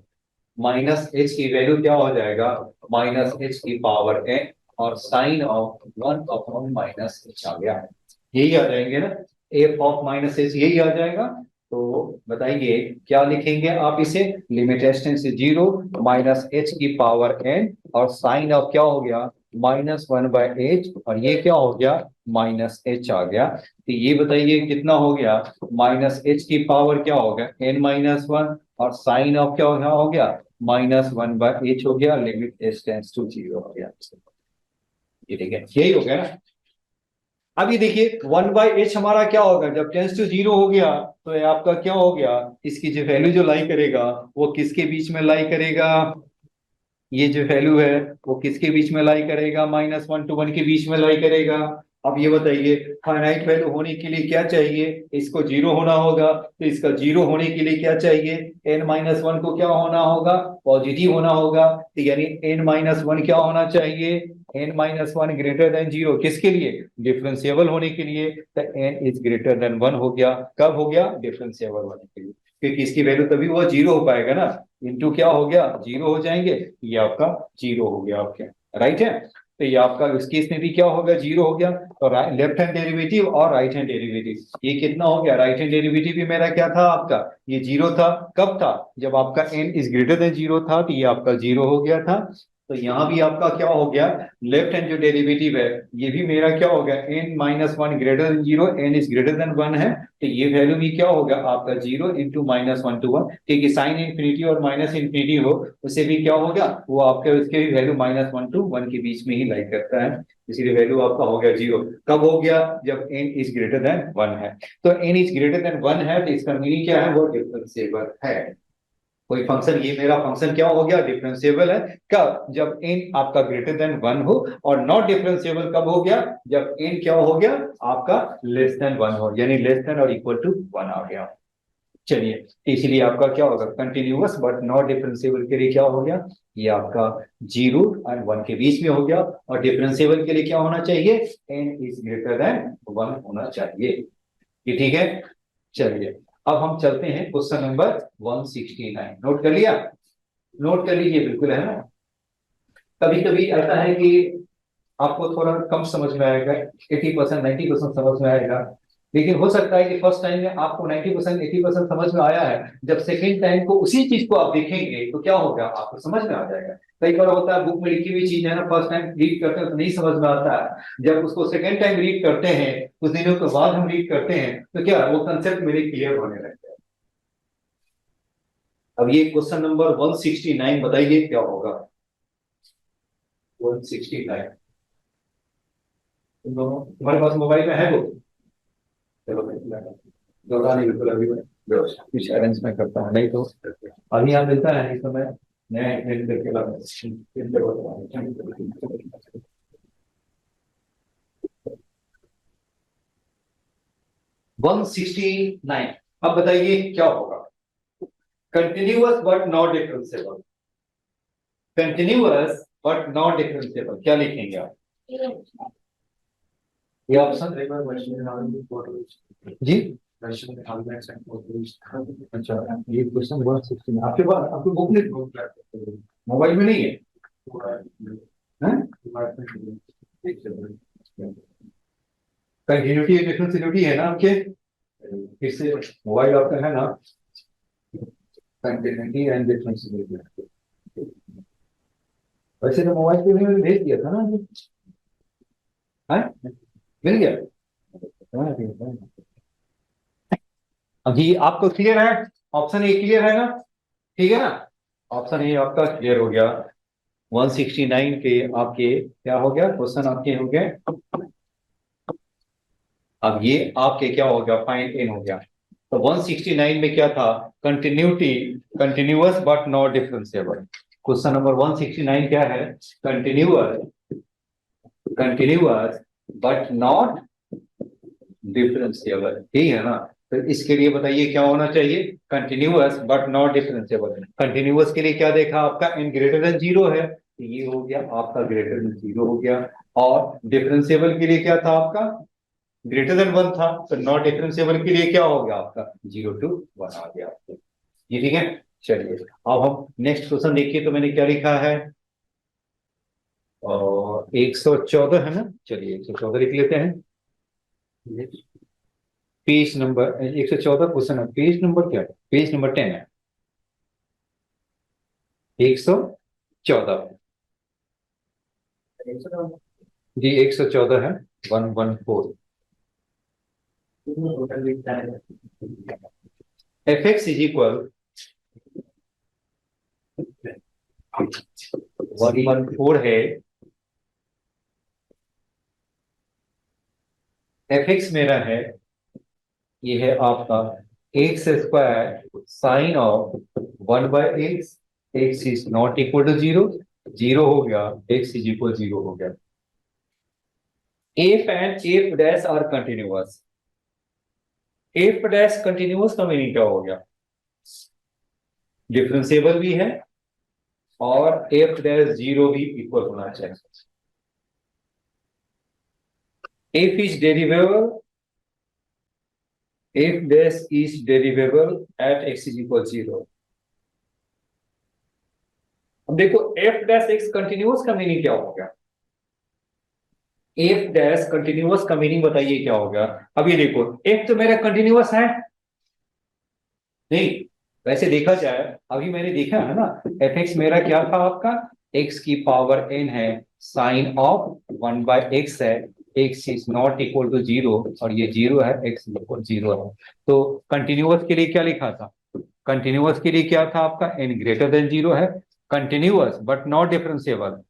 माइनस एच की वैल्यू क्या हो जाएगा, माइनस एच की पावर एन, और sine of 1 upon minus h आ गया, यही आ जाएंगे ना, एफ ऑफ माइनस एच यही आ जाएगा, तो बताइए क्या लिखेंगे आप इसे, limit h tends to zero minus h की पावर एन, और साइन ऑफ क्या हो गया माइनस वन बाय एच, और ये क्या हो गया माइनस एच आ गया। तो ये बताइए कितना हो गया, माइनस एच की पावर क्या हो गया एन माइनस वन, और साइन ऑफ क्या हो गया माइनस वन बाय एच हो गया, limit h tends to zero हो गया। ये ठीक है, यही हो गया ना। अब ये देखिए वन बाई एच हमारा क्या होगा, जब टेंस टू जीरो हो गया तो ये आपका क्या हो गया, इसकी जो वैल्यू जो लाई करेगा वो किसके बीच में लाई करेगा, ये जो वैल्यू है वो किसके बीच में लाई करेगा, माइनस वन टू वन के बीच में लाई करेगा। अब ये बताइए फाइनाइट वैल्यू होने के लिए क्या चाहिए, इसको जीरो होना होगा, तो इसका जीरो होने के लिए क्या चाहिए, एन माइनस वन को क्या होना होगा पॉजिटिव होना होगा, तो यानी एन माइनस वन क्या होना चाहिए, n minus one greater than zero, किसके लिए डिफरेंशिएबल होने के लिए, तो n is greater than one हो गया, कब हो गया डिफरेंशिएबल होने के लिए, क्योंकि इसकी वैल्यू तभी वो जीरो हो पाएगा ना, इंटू क्या हो गया जीरो हो जाएंगे, ये आपका जीरो हो गया आपके, राइट है। तो ये आपका इस केस में भी क्या होगा जीरो हो गया, तो लेफ्ट हैंड डेरिवेटिव और राइट हैंड डेरिवेटिव ये कितना हो गया, राइट हैंड डेरिवेटिव भी मेरा क्या था आपका ये जीरो था, कब था जब आपका n is greater than zero था, तो ये आपका जीरो हो गया था। तो यहां भी आपका क्या हो गया, लेफ्ट हैंड जो डेरिवेटिव है ये भी मेरा क्या हो गया n minus one greater than zero, n is greater than one है, तो ये वैल्यू भी क्या होगा आपका zero into minus one to one, क्योंकि साइन इंफिनिटी और माइनस इंफिनिटी हो उसे भी क्या होगा वो आपके उसके भी value minus one to one के बीच में ही लाई करता है, इसीलिए वैल्यू आपका हो गया जीरो, कब हो गया जब n is greater than one है। तो n is greater than one है तो इसका मीनिंग क्या है वो डिफरेंशिएबल है, कोई फंक्शन, ये मेरा फंक्शन क्या हो गया डिफरेंशिएबल है, कब जब n आपका ग्रेटर देन वन हो, और नॉट डिफरेंशिएबल कब हो गया जब n क्या हो गया आपका लेस देन वन हो, यानी लेस देन और इक्वल टू वन आ गया। चलिए तो इसीलिए आपका क्या होगा कंटिन्यूअस बट नॉट डिफरेंशिएबल के लिए क्या हो गया, ये आपका जीरो एंड वन के बीच में हो गया, और डिफरेंशिएबल के लिए क्या होना चाहिए n is greater than one होना चाहिए, ये ठीक है। चलिए अब हम चलते हैं क्वेश्चन नंबर 169, नोट कर लिया, नोट कर लीजिए बिल्कुल है ना। कभी कभी ऐसा है कि आपको थोड़ा कम समझ में आएगा, 80% 90% समझ में आएगा, लेकिन हो सकता है कि फर्स्ट टाइम में आपको 90% 80% समझ में आया है, जब सेकेंड टाइम को उसी चीज को आप देखेंगे तो क्या होगा आपको समझ में आ जाएगा। कई बार होता है बुक में लिखी हुई चीज है ना, फर्स्ट टाइम रीड करते हैं तो नहीं समझ में आता है, जब उसको सेकेंड टाइम रीड करते हैं कुछ दिनों के बाद हम रीड करते हैं तो क्या वो कंसेप्ट मेरे क्लियर होने लगता है। अब ये क्वेश्चन नंबर 169 बताइए क्या होगा, 169 तुम्हारे पास मोबाइल में है वो, चलो दोहरा नहीं बिल्कुल अभी मैं कुछ अरेंज में करता हूँ, नहीं तो अभी यहाँ मिलता है इस समय नया एड करके लाना। 169 अब बताइए क्या होगा, continuous but not differentiable, continuous but not differentiable क्या लिखेंगे आप, ये ऑप्शन जी। अच्छा ये क्वेश्चन 169 आपके पास आपको बुक नहीं मोबाइल में नहीं है, हैं? कंटिन्यूटी डिफरेंशिएबिलिटी है ना आपके, फिर से मोबाइल आपका है ना, कंटिन्यूटी एंड डिफरेंशिएबिलिटी, वैसे तो मोबाइल पे भी मैंने भेज दिया था ना अभी, हैं? मिल गया, अभी आपको क्लियर है, ऑप्शन ए क्लियर है ना, ठीक है ना, ऑप्शन ए आपका क्लियर हो गया। 169 के आपके क्या हो गया क्वेश्चन आपके हो गए, अब ये आपके क्या हो गया फाइंड इन हो गया। तो 169 में क्या था, continuity, continuous but not differentiable, question number 169 क्या है, continuous, continuous but not differentiable, ठीक है ना। तो इसके लिए बताइए क्या होना चाहिए, continuous but not differentiable, continuous के लिए क्या देखा आपका n ग्रेटर देन जीरो है, तो ये हो गया आपका ग्रेटर देन जीरो हो गया, और डिफरेंशिएबल के लिए क्या था आपका ग्रेटर देन वन था, तो नॉट डिफरेंशिएबल के लिए क्या हो गया आपका जीरो टू वन आ गया आपको, ये ठीक है। चलिए अब हम नेक्स्ट क्वेश्चन देखिए, तो मैंने क्या लिखा है, और 114 है ना, चलिए 114 लिख लेते हैं। पेज नंबर 114 क्वेश्चन है, पेज नंबर क्या है, पेज नंबर 10 है, 114 जी, 114 है, 114। टोटल कितना है? एफ एक्स इज इक्वल 114 है, एफ एक्स मेरा है, ये है आपका x square sine of 1/x, x is not equal to zero, zero हो गया, एक्स इज इक्वल जीरो हो गया। F and f dash are continuous, f dash continuous का मीनिंग क्या हो गया, डिफरेंशिएबल भी है और एफ डैश जीरो भी इक्वल होना चाहिए। F is derivable, f dash is derivable at x is equal zero. अब देखो एफ डैश एक्स कंटिन्यूअस का मीनिंग क्या हो गया, एफ डैश कंटिन्यूअस का मीनिंग बताइए क्या होगा। अब ये देखो एफ तो मेरा कंटिन्यूअस है नहीं, वैसे देखा जाए अभी मैंने देखा है ना, एफ एक्स मेरा क्या था आपका, एक्स की पावर एन है, साइन ऑफ 1/x है, x is not equal to zero और ये जीरो है, एक्स इक्वल जीरो है। तो कंटिन्यूअस के लिए क्या लिखा था, कंटिन्यूअस के लिए क्या था आपका, एन ग्रेटर देन जीरो है, continuous but not differentiable,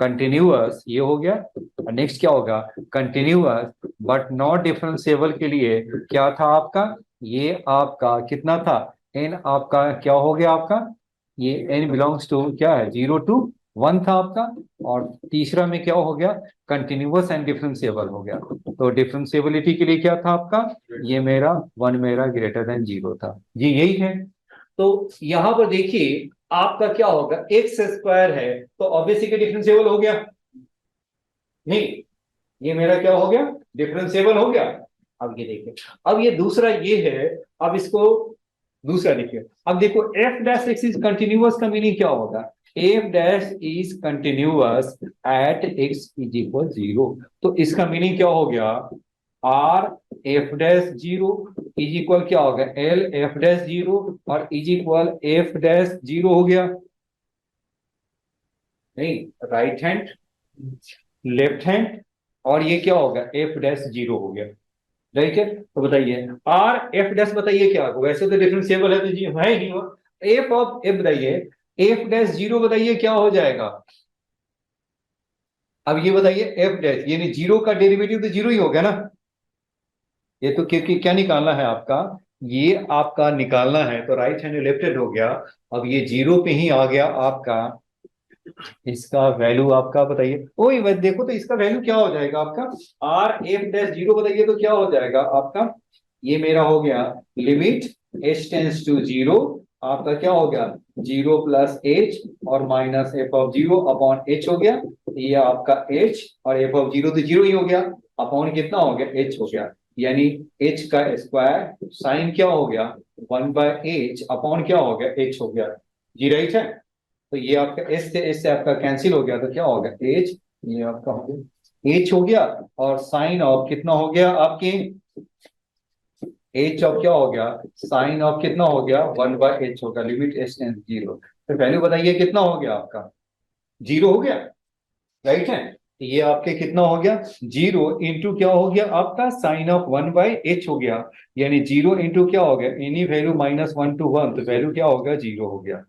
continuous ये हो गया। नेक्स्ट क्या होगा, कंटिन्यूअस बट नॉट डिफरेंशिएबल के लिए क्या था आपका, ये आपका कितना था, एन आपका क्या हो गया आपका, ये एन बिलोंग्स टू क्या है, 0 to 1 था आपका। और तीसरा में क्या हो गया, कंटिन्यूअस एंड डिफरेंशिएबल हो गया। तो डिफरेंशिएबिलिटी के लिए क्या था आपका, ये मेरा 1 मेरा ग्रेटर देन जीरो था जी, यही है। तो यहां पर देखिए आपका क्या होगा, एक्स स्क्वायर है तो ऑब्वियसली डिफरेंशिएबल हो गया, नहीं ये मेरा क्या हो गया, डिफरेंशिएबल हो गया। अब ये देखिए, अब ये दूसरा ये है, अब इसको दूसरा देखिए, अब देखो f dash x is continuous का मीनिंग क्या होगा, F dash is continuous at x is equal zero. तो इसका मीनिंग क्या हो गया, are f dash zero is equal क्या होगा, एल एफ डैश जीरो और is equal F dash zero हो गया, नहीं राइट हैंड लेफ्ट हैंड, और ये क्या होगा, एफ डैश जीरो हो गया, राइट है। तो बताइए आर एफ डैश बताइए क्या होगा, वैसे तो डिफरेंशिएबल है तो जी है ही नहीं वो, एफ ऑफ एफ बताइए, एफ डैश जीरो बताइए क्या हो जाएगा। अब ये बताइए एफ डैश यानी जीरो का डेरिवेटिव तो जीरो ही हो गया ना, ये तो क्योंकि क्या निकालना है आपका, ये आपका निकालना है तो राइट हैंड लेफ्ट हैंड हो गया। अब ये जीरो पे ही आ गया आपका, इसका वैल्यू आपका बताइए, वही देखो तो इसका वैल्यू क्या हो जाएगा आपका, आर एफ डैश जीरो बताइए तो क्या हो जाएगा आपका, ये मेरा हो गया limit h tends to zero, आपका क्या हो गया, जीरो प्लस एच और minus f of zero upon h हो गया, ये आपका एच और एफ ऑफ जीरो तो जीरो ही हो गया, अपॉन कितना हो गया, एच हो गया, यानी एच का स्क्वायर साइन क्या हो गया, 1/h अपॉन क्या हो गया, एच हो गया जी, राइट है। तो ये आपका एस से आपका कैंसिल हो गया तो क्या होगा, एच, ये आपका हो गया एच हो गया, और साइन ऑफ कितना हो गया आपके, एच ऑफ क्या हो गया, साइन ऑफ कितना हो गया, 1/h होगा, लिमिट एच टेंस जीरो। तो वैल्यू बताइए कितना हो गया आपका, जीरो हो गया, राइट है। तो ये आपके कितना हो गया, जीरो इंटू क्या हो गया आपका, साइन ऑफ 1/h हो गया, यानी जीरो इंटू क्या हो गया, एनी वैल्यू -1 to 1, तो वैल्यू क्या होगा, जीरो हो गया।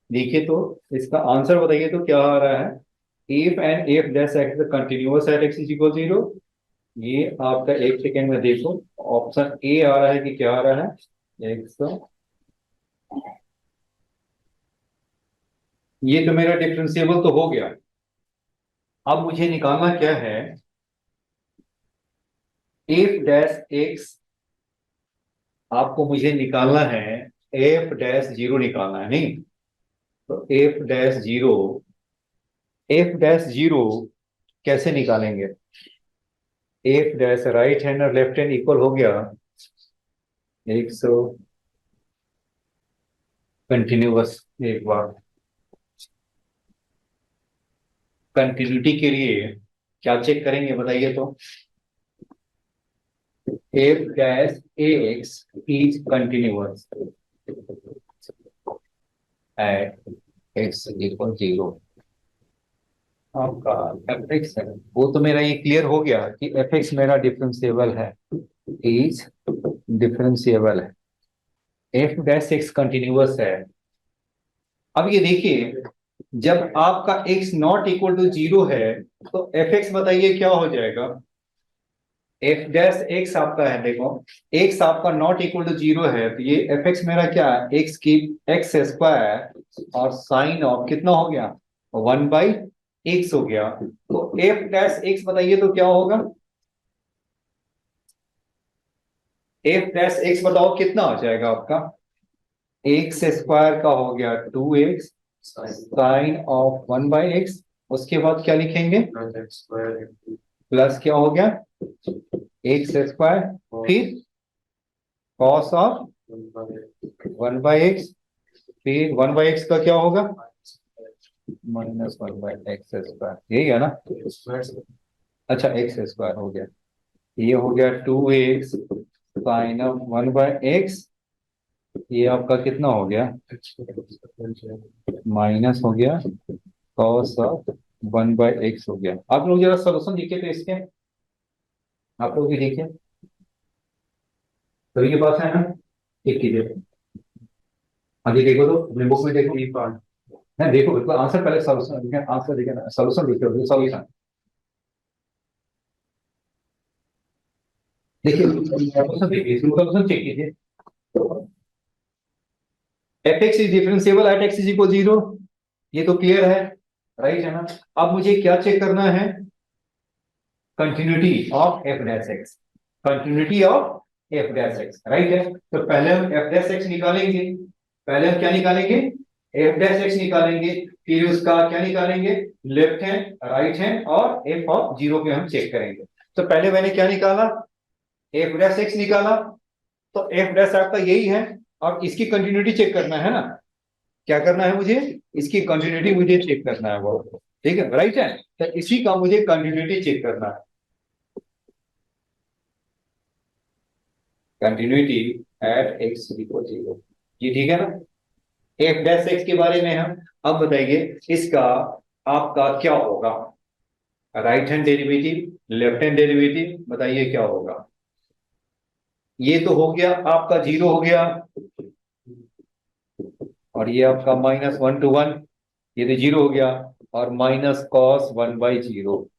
देखिए तो इसका आंसर बताइए तो क्या आ रहा है, if and if dash x continuous at x is equal zero, ये आपका एक सेकेंड में देखो, ऑप्शन ए आ रहा है कि क्या आ रहा है, एक्स, ये तो मेरा डिफरेंशिएबल तो हो गया। अब मुझे निकालना क्या है, एफ डैश एक्स, आपको मुझे निकालना है एफ डैश जीरो निकालना है, नहीं तो F dash zero, F dash zero कैसे निकालेंगे, एफ डैश राइट हैंड और लेफ्ट हैंड इक्वल हो गया, 100 कंटिन्यूअस, एक बार कंटिन्यूटी के लिए क्या चेक करेंगे बताइए तो, f dash ax is continuous at x equal 0। आपका एफ एक्स है, वो तो मेरा ये क्लियर हो गया कि एफ एक्स मेरा डिफरेंशिएबल है, इज डिफरेंशिएबल है, एफ डैश एक्स कंटिन्यूअस है। अब ये देखिए, जब आपका x नॉट इक्वल टू 0 है तो एफ एक्स बताइए क्या हो जाएगा। एफ डैश एक्स आपका है, देखो x आपका नॉट इक्वल टू 0 है तो ये एफ एक्स मेरा क्या है, एक्स की एक्स स्क्वायर और साइन ऑफ कितना हो गया 1/x हो गया। तो एफ डैश एक्स बताइए तो क्या होगा, एफ डैश एक्स बताओ कितना हो जाएगा आपका, एक्स स्क्वायर का हो गया 2x साइन ऑफ 1/x, उसके बाद क्या लिखेंगे प्लस क्या हो गया एक्स स्क्वायर, फिर कॉस ऑफ 1/x, फिर 1/x का क्या होगा -1/x स्क्वायर, यही है ना। अच्छा एक्स स्क्वायर हो गया, ये हो गया 2x साइन ऑफ 1/x, ये आपका कितना हो गया माइनस हो गया कॉस ऑफ 1/x हो गया। आप लोग जरा सोल्यूशन देखिए तो इसके, आप लोग भी देखिए, सभी के पास है ना, एक कीजिए। हाँ जी देखो तो अपने बुक में देखो, नहीं देखो बिल्कुल आंसर, पहले सोल्यूशन देखिए, आंसर देखिए ना, सोल्यूशन देखिए, सोल्यूशन देखिए, सोल्यूशन देखिए, सोल्यूशन चेक कीजिए। F x is differentiable eight x is equal 0, ये तो क्लियर है, राइट है ना। अब मुझे क्या चेक करना है, continuity of F dash x, continuity of F dash x, right है। तो पहले हम एफ डैश एक्स निकालेंगे, पहले हम क्या निकालेंगे एफ डैश एक्स निकालेंगे, फिर उसका क्या निकालेंगे लेफ्ट हैंड राइट हैंड और एफ ऑफ 0 पे हम चेक करेंगे। तो पहले मैंने क्या निकाला एफ डैश एक्स निकाला, तो एफ डैश आपका यही है और इसकी कंटिन्यूटी चेक करना है ना, क्या करना है मुझे, इसकी कंटिन्यूटी मुझे चेक करना है वो, ठीक है राइट है। तो इसी का मुझे कंटिन्यूटी चेक करना है, कंटिन्यूटी एट एक्स इक्वल 0, ये ठीक है ना। एफ डैश एक्स के बारे में हम अब बताइए, इसका आपका क्या होगा, right hand derivative left hand derivative, बताइए क्या होगा। ये तो हो गया आपका 0 हो गया, और ये आपका -1 to 1, ये तो 0 हो गया, और माइनस कॉस 1/0,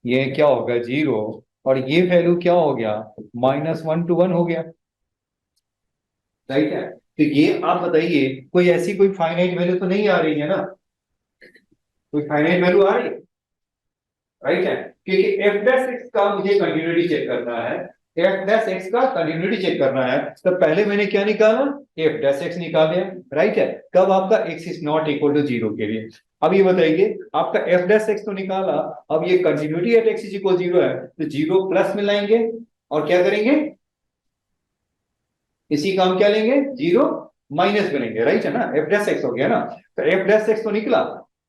ये क्या होगा 0, और ये वैल्यू क्या हो गया -1 to 1 हो गया, राइट है। तो ये आप बताइए कोई ऐसी कोई फाइनाइट वैल्यू तो नहीं आ रही है ना, कोई फाइनाइट वैल्यू आ रही है, राइट है। क्योंकि एफ डैश एक्स का मुझे कंटिन्यूटी चेक करना है, एफ डैश एक्स का कंटिन्यूटी चेक करना है, तो पहले मैंने क्या निकाला एफ डैश एक्स निकाल दिया, राइट है। कब आपका x is not equal to 0 के लिए। अब ये बताइए आपका एफ डैश एक्स तो निकाला, अब ये continuity at x is equal 0 है, तो 0 प्लस में लाएंगे और क्या करेंगे इसी का हम क्या लेंगे 0 माइनस में लेंगे, राइट है ना। एफ डैश एक्स हो गया ना, तो एफ डैश एक्स तो निकला,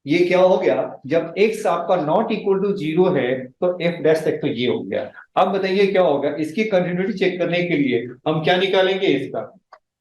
ये क्या हो गया जब x आपका नॉट इक्वल टू 0 है तो एफ डैश एक्स तो ये हो गया। अब बताइए क्या होगा, इसकी कंटिन्यूटी चेक करने के लिए हम क्या निकालेंगे इसका,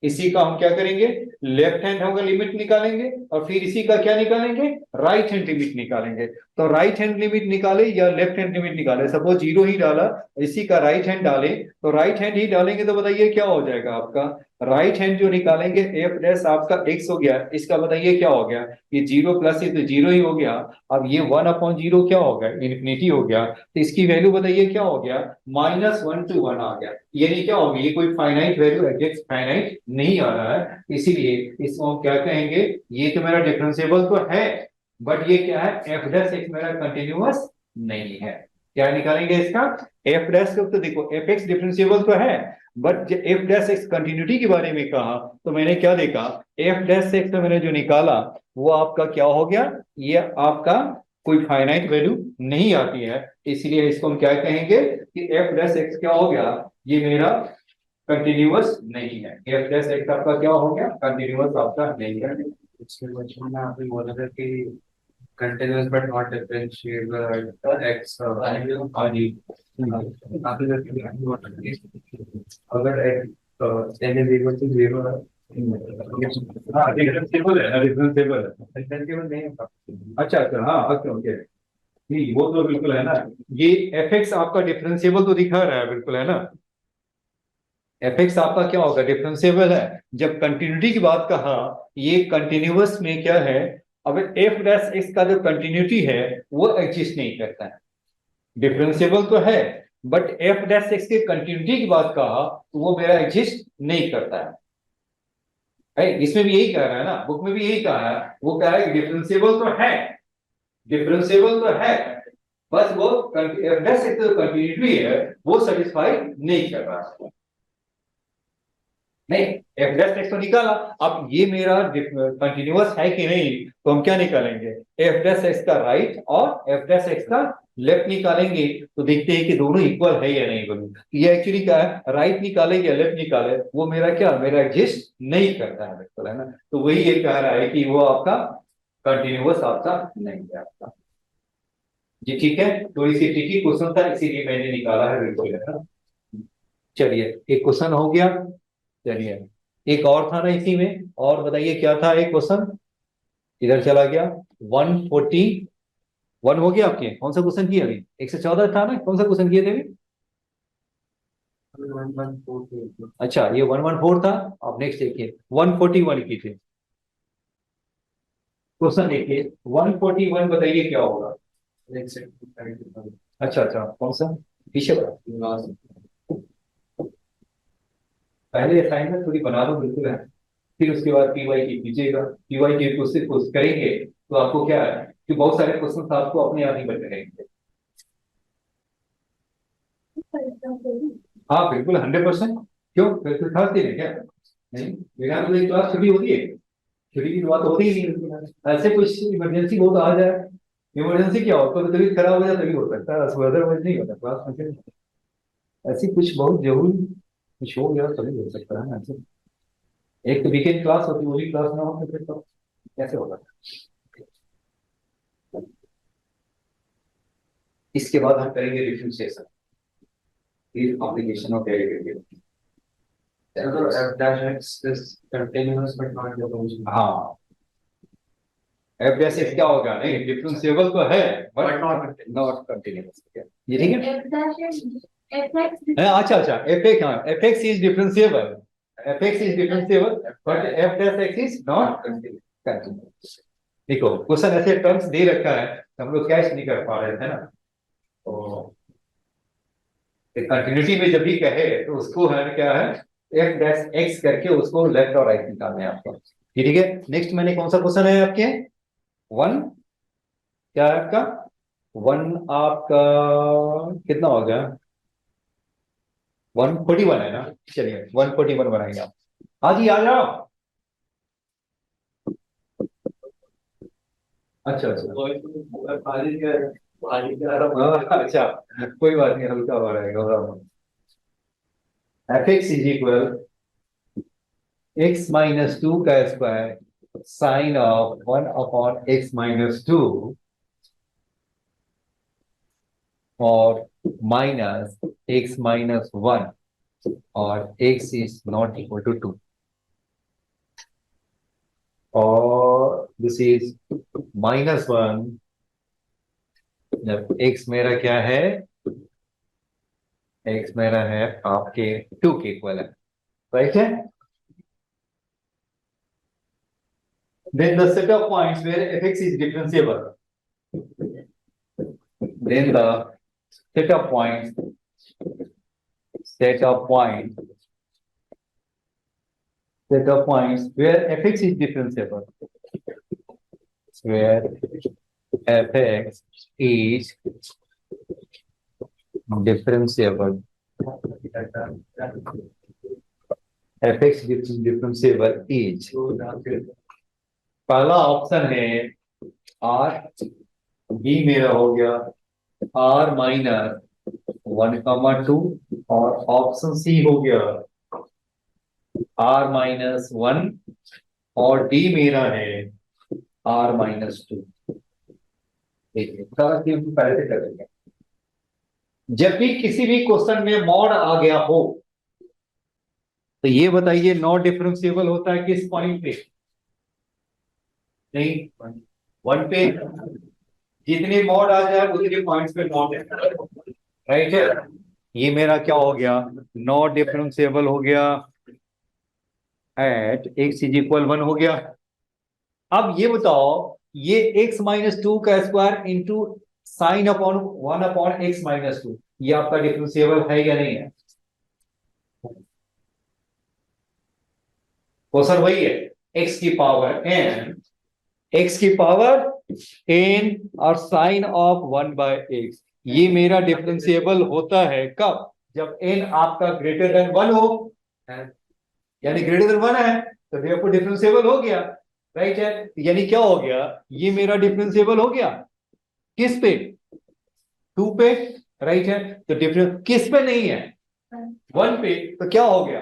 इसी का हम क्या करेंगे लेफ्ट हैंड होगा लिमिट निकालेंगे, और फिर इसी का क्या निकालेंगे राइट हैंड लिमिट निकालेंगे। तो राइट हैंड लिमिट निकाले या लेफ्ट हैंड लिमिट निकाले, सपोज 0 ही डाला, इसी का राइट हैंड डाले, तो राइट हैंड ही डालेंगे तो बताइए क्या हो जाएगा आपका, राइट हैंड जो निकालेंगे एफ डैश आपका x हो गया, इसका बताइए क्या हो गया, ये 0 प्लस ये तो 0 ही हो गया, अब ये 1/0 क्या हो गया इन्फिनिटी हो गया, तो इसकी वैल्यू बताइए क्या हो गया -1 to 1 आ गया। यानी क्या होगी, ये कोई फाइनाइट वैल्यू एग्जैक्ट फाइनाइट नहीं आ रहा है, इसीलिए इसको हम क्या कहेंगे, ये तो मेरा डिफरेंशिएबल तो है बट ये क्या है एफ डैश एक्स मेरा कंटिन्यूअस नहीं है। क्या निकालेंगे इसका एफ डैश, तो देखो एफ एक्स डिफरेंशिएबल तो है but F dash x continuity के बारे में कहा तो मैंने क्या देखा एफ डैश एक्स तो मैंने जो निकाला वो आपका क्या हो गया, ये आपका कोई फाइनाइट वैल्यू नहीं आती है, इसलिए इसको हम क्या कहेंगे कि एफ डैश एक्स क्या हो गया, ये मेरा कंटिन्यूअस नहीं है, एफ डैश एक्स आपका क्या हो गया कंटिन्यूअस आपका नहीं है। पिछले क्वेश्चन में आपने बोला था कि continuous but not differentiable at x हाँ जी अगर n is equal to 0 है हाँ डिफरेंशिएबल है ना डिफरेंशिएबल है differentiable नहीं होता अच्छा अच्छा हाँ ओके ओके नहीं वो तो बिल्कुल है ना ये एफ एक्स आपका डिफरेंशिएबल तो दिखा रहा है बिल्कुल है ना एफ एक्स आपका क्या होगा डिफरेंशिएबल है जब कंटिन्यूटी की बात कहा ये कंटिन्यूअस में क्या है अब एफ डैश एक्स का जो कंटिन्यूटी है वो एग्जिस्ट नहीं करता है डिफरेंशिएबल तो है बट एफ डैश एक्स की कंटिन्यूटी की बात कहा तो वो मेरा एग्जिस्ट नहीं करता है इसमें भी यही कह रहा है ना बुक में भी यही कहा है वो कह रहा है डिफरेंशिएबल तो है डिफरेंशिएबल तो है बस वो एफ डैश एक्स जो कंटिन्यूटी है वो सेटिस्फाई नहीं कर रहा है नहीं एफ डैश एक्स तो निकाला अब ये मेरा कंटिन्यूअस है कि नहीं तो हम क्या निकालेंगे एफ डैश एक्स का राइट और एफ डैश एक्स का लेफ्ट निकालेंगे तो देखते हैं कि दोनों इक्वल है या नहीं दोनों ये एक्चुअली क्या है राइट निकाले या लेफ्ट निकाले वो मेरा क्या मेरा एग्जिस्ट नहीं करता है बिल्कुल है ना तो वही ये कह रहा है कि वो आपका कंटिन्यूअस आपका नहीं है आपका जी ठीक है थोड़ी सी ट्रिकी क्वेश्चन था इसीलिए मैंने निकाला है बिल्कुल है ना चलिए एक क्वेश्चन हो गया चलिए एक और था ना इसी में और बताइए क्या था एक क्वेश्चन इधर चला गया 141 हो गया आपके कौन सा क्वेश्चन किया अभी 114 था ना कौन सा क्वेश्चन किए थे अभी 114 अच्छा ये 114 था आप नेक्स्ट देखिए 141 की थी क्वेश्चन देखिए 141 बताइए क्या होगा अच्छा अच्छा कौन सा पीछे वाला? पहले असाइनमेंट थोड़ी बना दो बिल्कुल है फिर उसके बाद पीवाई की कीजिएगा पीवाई की कोशिश करेंगे तो आपको क्या है कि बहुत सारे क्वेश्चन आपको अपने आप ही बन रहेंगे हाँ बिल्कुल 100% क्यों बिल्कुल खास दिन है क्या नहीं मेरा तो एक क्लास छुट्टी होती है छुट्टी की बात होती ही नहीं ऐसे कुछ इमरजेंसी बहुत आ जाए इमरजेंसी क्या हो तो तबीयत खराब हो जाए तभी हो सकता है अदरवाइज नहीं होता क्लास में ऐसी कुछ बहुत जरूरी कुछ हो गया तभी हो सकता है ना ऐसे एक तो वीकेंड क्लास होती है वही क्लास ना हो तो फिर तो कैसे होगा इसके बाद हम करेंगे डिफरेंशिएशन फिर application of derivative so f dash x is continuous but not differentiable हाँ एफ डैश एक्स क्या होगा नहीं डिफरेंशिएबल तो है बट नॉट कंटिन्यूअस ये ठीक है अच्छा अच्छा एफ एक्स हाँ F x is differentiable f x is differentiable but F dash x is not continuous देखो क्वेश्चन ऐसे टर्म्स दे रखा है तो हम लोग कैच नहीं कर पा रहे थे ना तो कंटिन्यूटी में जब भी कहे तो उसको है क्या है एफ डैश एक्स करके उसको लेफ्ट और राइट निकालना है आपको ठीक है नेक्स्ट मैंने कौन सा क्वेश्चन है आपके 1 क्या है आपका 1 आपका कितना हो गया 141 है ना चलिए 141 बनाएंगे आप हाँ जी आ जाओ अच्छा अच्छा अच्छा कोई बात नहीं हल्का हो रहेगा F x is equal x minus 2 का square sine of 1 upon x minus 2 और माइनस एक्स माइनस 1 और x is not equal to 2 और this is -1 जब x मेरा क्या है x मेरा है आपके 2 के इक्वल है राइट है then the set of points where fx is differentiable then the set of points where fx is differentiable where fx is differentiable fx differentiable is पहला ऑप्शन है r b मेरा हो गया r माइनस 1,2 और ऑप्शन सी हो गया r माइनस 1 और डी मेरा है r माइनस 2 ठीक है, सारा चीज हम पहले से कर देंगे। जब भी किसी भी क्वेश्चन में मॉड आ गया हो तो ये बताइए नॉट डिफरेंशिएबल होता है किस पॉइंट पे? नहीं, वन पे। जितने मॉड आ जाए उतने पॉइंट्स पे नॉट है, राइट है। ये मेरा क्या हो गया? नॉट डिफरेंशिएबल हो गया एट x इज इक्वल 1 हो गया। अब ये बताओ, ये x-2 का square into sine upon 1 upon x-2, ये आपका डिफरेंशिएबल है या नहीं है? क्वेश्चन वही है, x की पावर n, x की पावर n और साइन ऑफ 1/x, ये मेरा डिफरेंशिएबल होता है कब? जब n आपका ग्रेटर देन 1 हो, यानी ग्रेटर देन 1 है तो therefore डिफरेंशिएबल हो गया, राइट है। यानी क्या हो गया, ये मेरा डिफरेंशिएबल हो गया किस पे? 2 पे, राइट है। तो डिफरेंस किस पे नहीं है? 1 पे, तो क्या हो गया?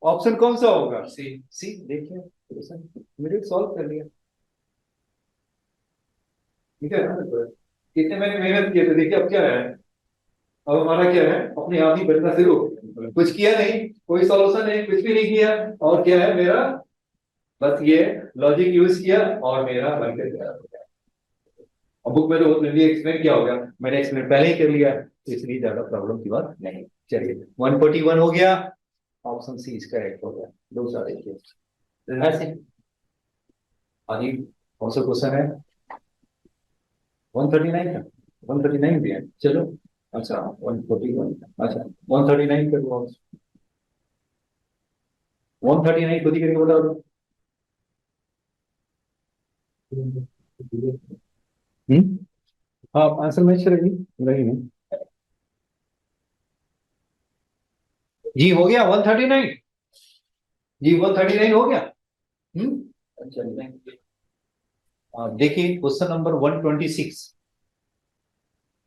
ऑप्शन कौन सा होगा? सी। सी देखिए, इमीडिएट सॉल्व कर लिया, ठीक है ना। इतने मैंने मेहनत किए थे, देखिए अब क्या है, अब हमारा क्या है, अपने आप ही बनना शुरू। कुछ किया नहीं, कोई सॉल्यूशन नहीं, कुछ भी नहीं किया, और क्या है मेरा, बस ये लॉजिक यूज किया और मेरा बनकर तैयार हो गया। और बुक में तो बहुत जल्दी एक्सप्लेन किया होगा, मैंने एक्सप्लेन पहले ही कर लिया, तो इसलिए ज्यादा प्रॉब्लम की बात नहीं। चलिए 141 हो गया, ऑप्शन सी इसका करेक्ट हो गया। दूसरा देखिए ऐसे, आगे कौन सा क्वेश्चन है? 139 का, 139 भी है, चलो। अच्छा 141, अच्छा 139 कर लो, 139 खुद ही करके बता दो। हम्म, हाँ आंसर मैच करेगी, रही नहीं। जी हो गया 139, जी 139 हो गया। अच्छा देखिए क्वेश्चन नंबर 126,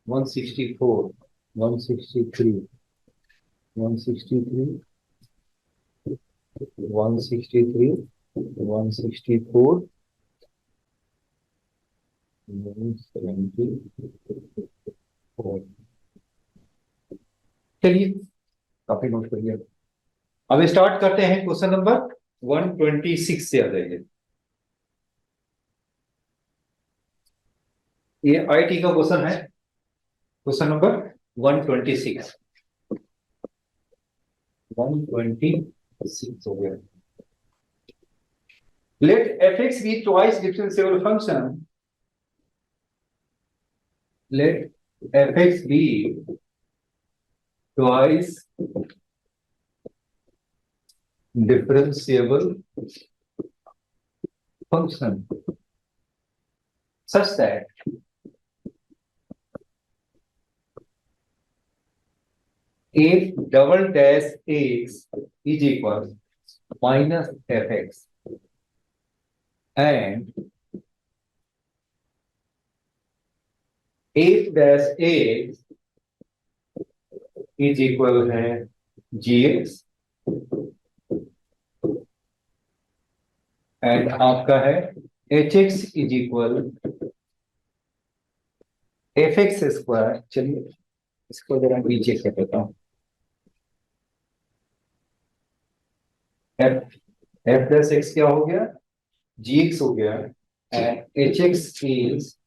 164, 163, 163, 163, 164, 174। चलिए काफी नोट कर लिया। अब स्टार्ट करते हैं क्वेश्चन नंबर 126 से आ जाइए। ये आईटी का क्वेश्चन है, क्वेश्चन नंबर 126, 126 हो गया। Let fx be twice differentiable function. Let fx be twice differentiable function such that f double dash x is equal minus fx and f dash x is equal है gx एंड आपका है hx is equal fx square. चलिए इसको जरा नीचे कर देता हूं, f f प्लस x क्या हो गया? gx हो गया and hx is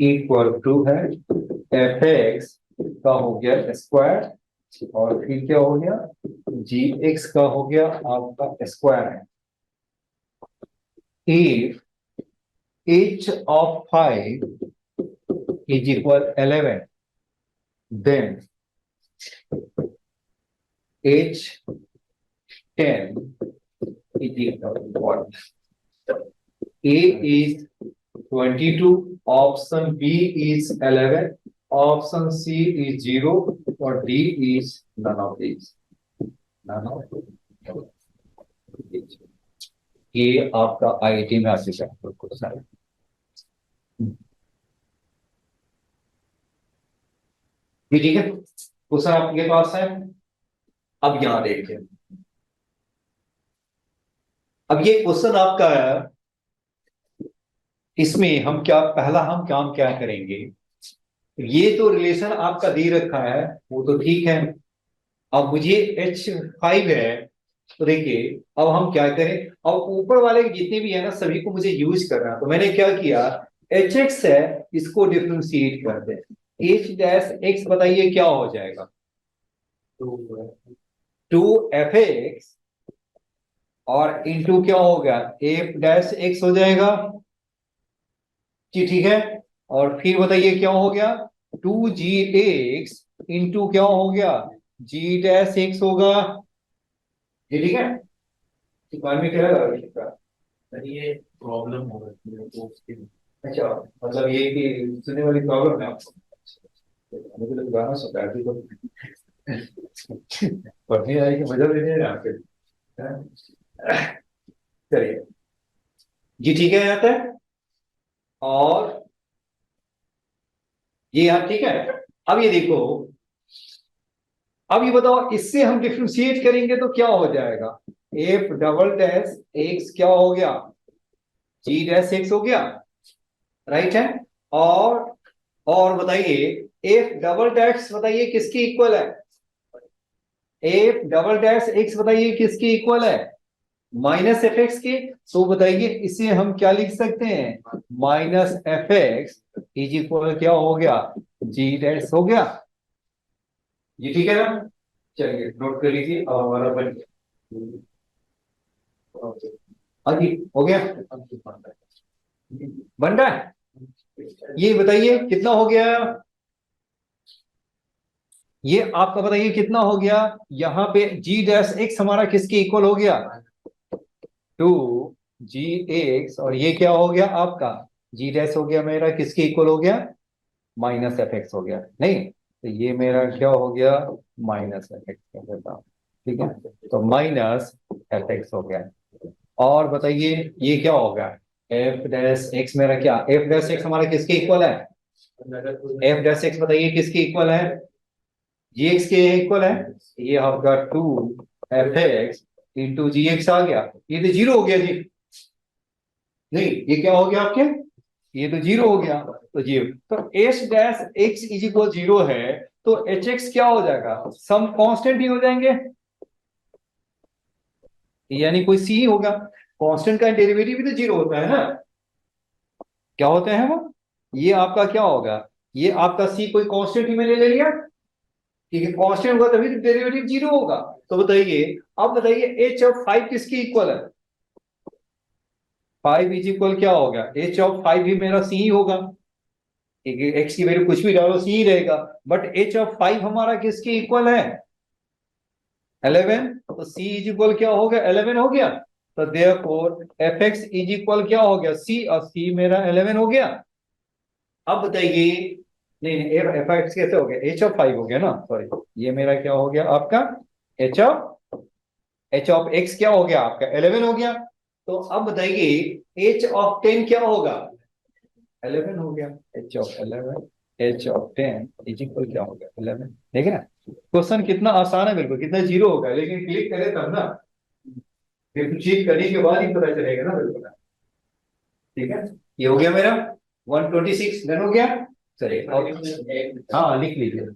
equal to है fx का हो गया स्क्वायर और फिर क्या हो गया? gx का हो गया आपका स्क्वायर है। if h of 5 is equal 11, then h 10 is equal to what? A is 22, option B is 11, option C is 0 और D is none of these, none of these। ये आपका आईआईटी में आ चुका है क्वेश्चन। ठीक है, क्वेश्चन आपके पास है। अब यहां देखिए, अब ये क्वेश्चन आपका है इसमें हम क्या, पहला हम काम क्या करेंगे, ये तो रिलेशन आपका दे रखा है, वो तो ठीक है। अब मुझे H5 है, तो देखिए अब हम क्या करें, अब ऊपर वाले जितने भी है ना सभी को मुझे यूज करना है, तो मैंने क्या किया, HX है, इसको डिफ्रेंशिएट कर दे। H' बताइए क्या हो जाएगा, to 2Fx, और इंटू क्या हो गया, F' हो जाएगा जी, ठीक है। और फिर बताइए क्या हो गया, 2Gx इंटू क्या हो गया, G' होगा जी, ठीक है। बाद में क्या लगा इसका? सर ये प्रॉब्लम हो रही है तो उसके अच्छा, मतलब ये कि सुनने वाली प्रॉब्लम है आपको, मुझे तो गाना सुनता है अभी तो पढ़ने आई कि मजा लेने हैं आपके, हैं? चलिए जी, ठीक है यहाँ तक। और ये यहाँ ठीक है। अब ये देखो, अब ये बताओ इससे हम डिफ्रेंशिएट करेंगे तो क्या हो जाएगा, F'(x) क्या हो गया, G' हो गया, राइट है। और बताइए F'(x) बताइए किसकी इक्वल है, F'(x) बताइए किसकी इक्वल है, -fx के। तो बताइए इसे हम क्या लिख सकते हैं, -fx इज इक्वल क्या हो गया, G' हो गया ये, ठीक है ना। चलिए नोट कर लीजिए, अब हमारा बन गया, हाँ जी हो गया, बन रहा है। ये बताइए कितना हो गया, ये आपका बताइए कितना हो गया, यहाँ पे G' हमारा किसके इक्वल हो गया, 2Gx, और ये क्या हो गया आपका, G' हो गया मेरा किसके इक्वल हो गया, -fx हो गया, नहीं तो ये मेरा क्या हो गया, -fx कर देता हूं, ठीक है। तो -fx हो गया। और बताइए ये क्या होगा, F' मेरा क्या, F' हमारा किसके इक्वल है, F' बताइए किसके इक्वल है, Gx के इक्वल है, ये आपका 2Fx इंटू Gx आ गया, ये तो जीरो हो गया जी, नहीं ये क्या हो गया आपके, ये तो जीरो हो गया, तो जीरो, तो H' इज इक्वल जीरो है, तो Hx क्या हो जाएगा, सम कांस्टेंट ही हो जाएंगे, यानी कोई सी ही होगा, कांस्टेंट का डेरिवेटिव भी तो जीरो होता है ना, क्या होते हैं वो, ये आपका क्या होगा, ये आपका सी कोई कांस्टेंट ही मैंने ले लिया, ठीक है, कांस्टेंट होगा तभी तो डेरिवेटिव जीरो होगा। तो बताइए, अब बताइए H(5) किसकी इक्वल है, 5 इज इक्वल क्या होगा, H(5) भी मेरा सी ही होगा, एक्स की वैल्यू कुछ भी डालो सी ही रहेगा, बट H(5) हमारा किसके इक्वल है, 11, तो C इज इक्वल क्या हो गया, 11 हो गया, तो देयरफॉर Fx इज इक्वल क्या हो गया, C, और C मेरा 11 हो गया। अब बताइए, नहीं नहीं Fx कैसे हो गया, H(5) हो गया ना, सॉरी, ये मेरा क्या हो गया आपका, H(x) क्या हो गया आपका, 11 हो गया, तो अब बताइए H(10) क्या होगा, 11 हो गया, H(11), H(10) इज इक्वल क्या हो गया, 11, ठीक है ना। क्वेश्चन कितना आसान है, बिल्कुल कितना जीरो होगा, लेकिन क्लिक करें तब ना, फिर चीट करने के बाद ही पता चलेगा ना, बिल्कुल, ठीक है। ये हो गया मेरा 126 डन हो गया, चलिए हाँ लिख लीजिए,